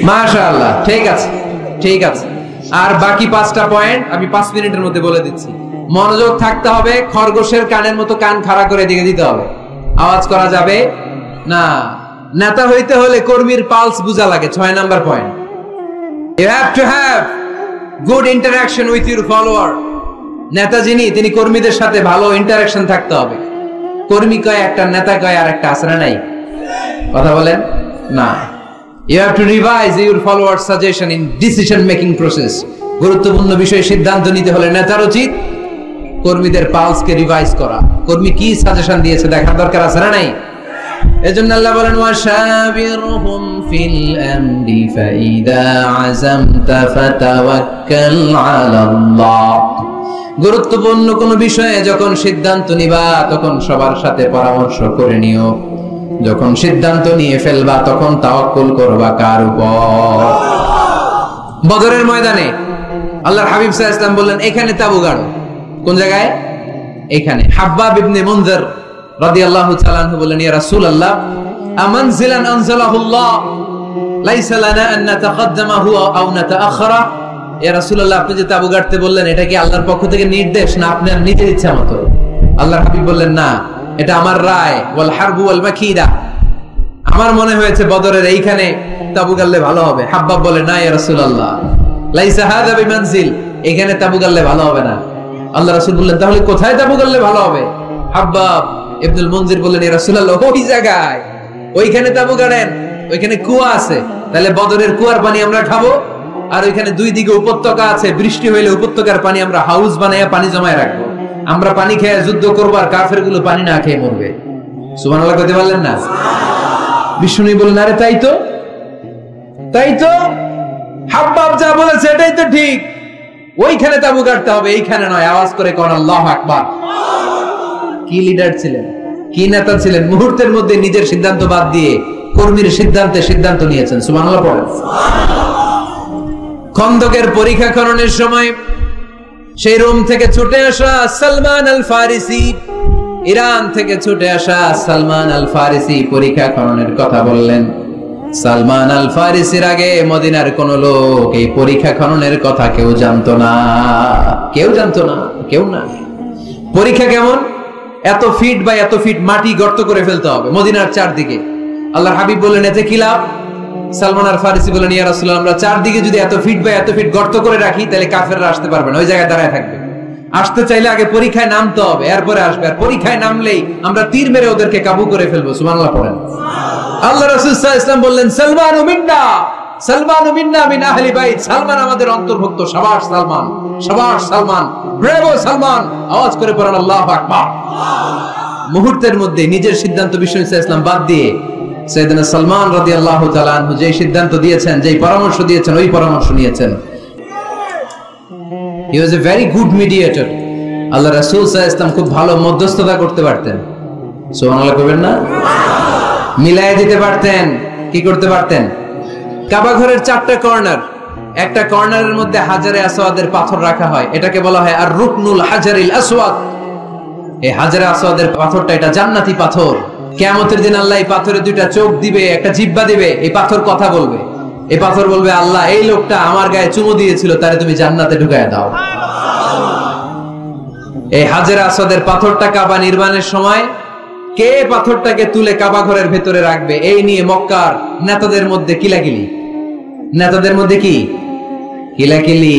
মাশাআল্লাহ, ঠিক আছে ঠিক আছে। আর বাকি 5টা পয়েন্ট আমি 5 মিনিটের মধ্যে বলে দিচ্ছি। মনোযোগ থাকতে হবে, খরগোশের কানের মতো কান খাড়া করে দিকে দিতে হবে, আওয়াজ করা যাবে না। নেতা হইতে হলে কর্মীর পালস বুঝা লাগে। 6 number point, you have to have good interaction with your follower. নেতা যিনি, তিনি কর্মীদের সাথে ভালো ইন্টারাকশন থাকতে হবে। কর্মী কয় একটা, নেতা কয় আর একটা, আছে না নাই? কথা বলেন না। You have to revise your followers' suggestion in decision making process. গুরুত্বপূর্ণ বিষয়ে সিদ্ধান্ত নিতে হলে নেতার উচিত কর্মীদের পালসকে রিভাইজ করা, কর্মী কি সাজেশন দিয়েছে দেখার দরকার আছে না নাই? এজন্য আল্লাহ বলেন ওয়াশাবিরহুম ফিল আমরি ফাইদা আযামতা ফাতাওয়াক্কাল আলাল্লাহ। গুরুত্বপূর্ণ কোন বিষয়ে যখন সিদ্ধান্ত নিবা তখন সবার সাথে পরামর্শ করে নিও, যখন সিদ্ধান্ত নিয়ে ফেলবা তখন তাওয়াক্কুল করবা কার উপর? বদরের ময়দানে আল্লাহর হাবিব সাল্লাল্লাহু আলাইহি ওয়াসাল্লাম বললেন এখানে তাবু গাড়ো। কোন জায়গায়? এখানে। হাব্বাব ইবনে মুনজির রাদিয়াল্লাহু তাআলা আনহু বললেন ইয়া রাসূলুল্লাহ আমানজিলান আনজালাহুল্লাহ লাইসা লানা আন নাতাকাদ্দামাহু আও নাতাআখারা। ইয়া রাসূলুল্লাহ আপনি যে তাবু গাড়তে বললেন এটা কি আল্লাহর পক্ষ থেকে নির্দেশ না আপনার নিজের ইচ্ছা মতো? আল্লাহর হাবিব বললেন না, এটা আমার রায়। ওয়াল হারবু ওয়াল মাকিদা, আমার মনে হয়েছে বদরের এইখানে তাবু গাড়লে ভালো হবে। হাব্বাব বলে না ইয়া রাসূলুল্লাহ লাইসা হাযা বিমানজিল, এখানে তাবু গাড়লে ভালো হবে না। আল্লাহ রাসূল বললেন তাহলে কোথায় তাবু গাড়লে ভালো হবে? হাব্বাব ইবনুল মুনজির বললেন ইয়া রাসূলুল্লাহ ওই জায়গায়, ওইখানে তাবু গাড়েন, ওইখানে কুয়া আছে, তাহলে বদরের কুয়ার পানি আমরা খাবো। আর ওইখানে দুই দিকে উপত্যকা আছে, বৃষ্টি হইলে উপত্যকার পানি আমরা হাউস বানাইয়া পানি জমায় রাখবো, আমরা পানি খেয়ে যুদ্ধ করবো আর কাফের গুলো পানি না খেয়ে মরবে। সুবহানাল্লাহ কইতে পারলেন না? বিষ্ণু বললেন আরে তাই তো, তাই তো হাব্বাব যা বলেছে এটাই তো ঠিক, ওইখানে তাবু গাড়তে হবে, এইখানে নয়। আওয়াজ করে কোন আল্লাহু আকবার। কি লিডার ছিলেন, কি নেতা ছিলেন! মুহূর্তের মধ্যে নিজের সিদ্ধান্ত বাদ দিয়ে কর্মীর সিদ্ধান্ত নিয়েছেন। সুবহানাল্লাহ পড়েন। খন্দকের পরীক্ষা করণের সময় সেই রোম থেকে ছুটে আসা সালমান আল ফারিসি, ইরান থেকে ছুটে আসা সালমান আল ফারিসি পরীক্ষা করণের কথা বললেন। সালমান আল ফারিসির আগে মদিনার কোন লোক এই পরীক্ষা খননের কথা কেউ জানতো না, কেউ জানতো না, কেউ না। পরীক্ষা কেমন? এত ফিট বা এত ফিট মাটি গর্ত করে ফেলতে হবে মদিনার চারদিকে। আল্লাহর হাবিব বললেন এতে কি লাভ? সালমান আল ফারিসি বললেন ইয়া রাসূলুল্লাহ আমরা চারদিকে যদি এত ফিট বা এত ফিট গর্ত করে রাখি তাহলে কাফেররা আসতে পারবে না, ওই জায়গায় দাঁড়ায় থাকবে। আসতে চাইলে আগে পরীক্ষায় নামতে হবে, এরপরে আসবে। আর পরীক্ষায় নামলেই আমরা তীর মেরে ওদেরকে কাবু করে ফেলবো। সুবহানাল্লাহ পড়েন। আল্লাহ রাসূল সাল্লাল্লাহু আলাইহি ওয়াসাল্লাম বললেন সালমানু মিন্না, সালমানু মিন্না মিন আহলি বাইত, সালমান আমাদের অন্তর্ভুক্ত। শাবাশ সালমান, শাবাশ সালমান, ব্রেভো সালমান। আওয়াজ করে পড়েন আল্লাহু আকবার। মুহূর্তের মধ্যে নিজের সিদ্ধান্ত বিষ্ণু সাল্লাল্লাহু আলাইহি ওয়াসাল্লাম বাদ দিয়ে সাইয়েদনা সালমান রাদিয়াল্লাহু তাআলা আনহু যে সিদ্ধান্ত দিয়েছেন, যে পরামর্শ দিয়েছেন, ওই পরামর্শ নিয়েছেন। He was a very good mediator. আল্লাহ রাসূল সাল্লাল্লাহু আলাইহি ওয়াসাল্লাম খুব ভালো মধ্যস্থতা করতে পারতেন। সুবহানাল্লাহ কইবেন না? মিলায়ে দিতে পারতেন। কি করতে পারতেন? কাবা ঘরের চারটা কর্নার, একটা কর্নারের মধ্যে হাজারে আসওয়াদের পাথর রাখা হয়, এটাকে বলা হয় আর রুকনুল হাজারিল আসওয়াদ। এই হাজারে আসওয়াদের পাথরটা এটা জান্নাতি পাথর। কিয়ামতের দিন আল্লাহ এই পাথরে দুইটা চোখ দিবে, একটা জিহ্বা দিবে, এই পাথর কথা বলবে। এই পাথর বলবে আল্লাহ এই লোকটা আমার গায়ে চুমু দিয়েছিল, তারে তুমি জান্নাতে ঢুকায় দাও। এই হাজারে আসওয়াদের পাথরটা কাবা নির্মাণের সময় কে পাথরটাকে তুলে কাবা ঘরের ভেতরে রাখবে, এই নিয়ে মক্কার নেতাদের মধ্যে কিলাকিলি। নেতাদের মধ্যে কি কিলাকিলি?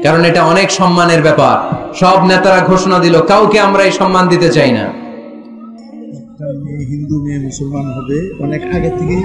কারণ এটা অনেক সম্মানের ব্যাপার। সব নেতারা ঘোষণা দিল কাউকে আমরা এই সম্মান দিতে চাই না। হিন্দু মেয়ে মুসলমান হবে অনেক আগে থেকে।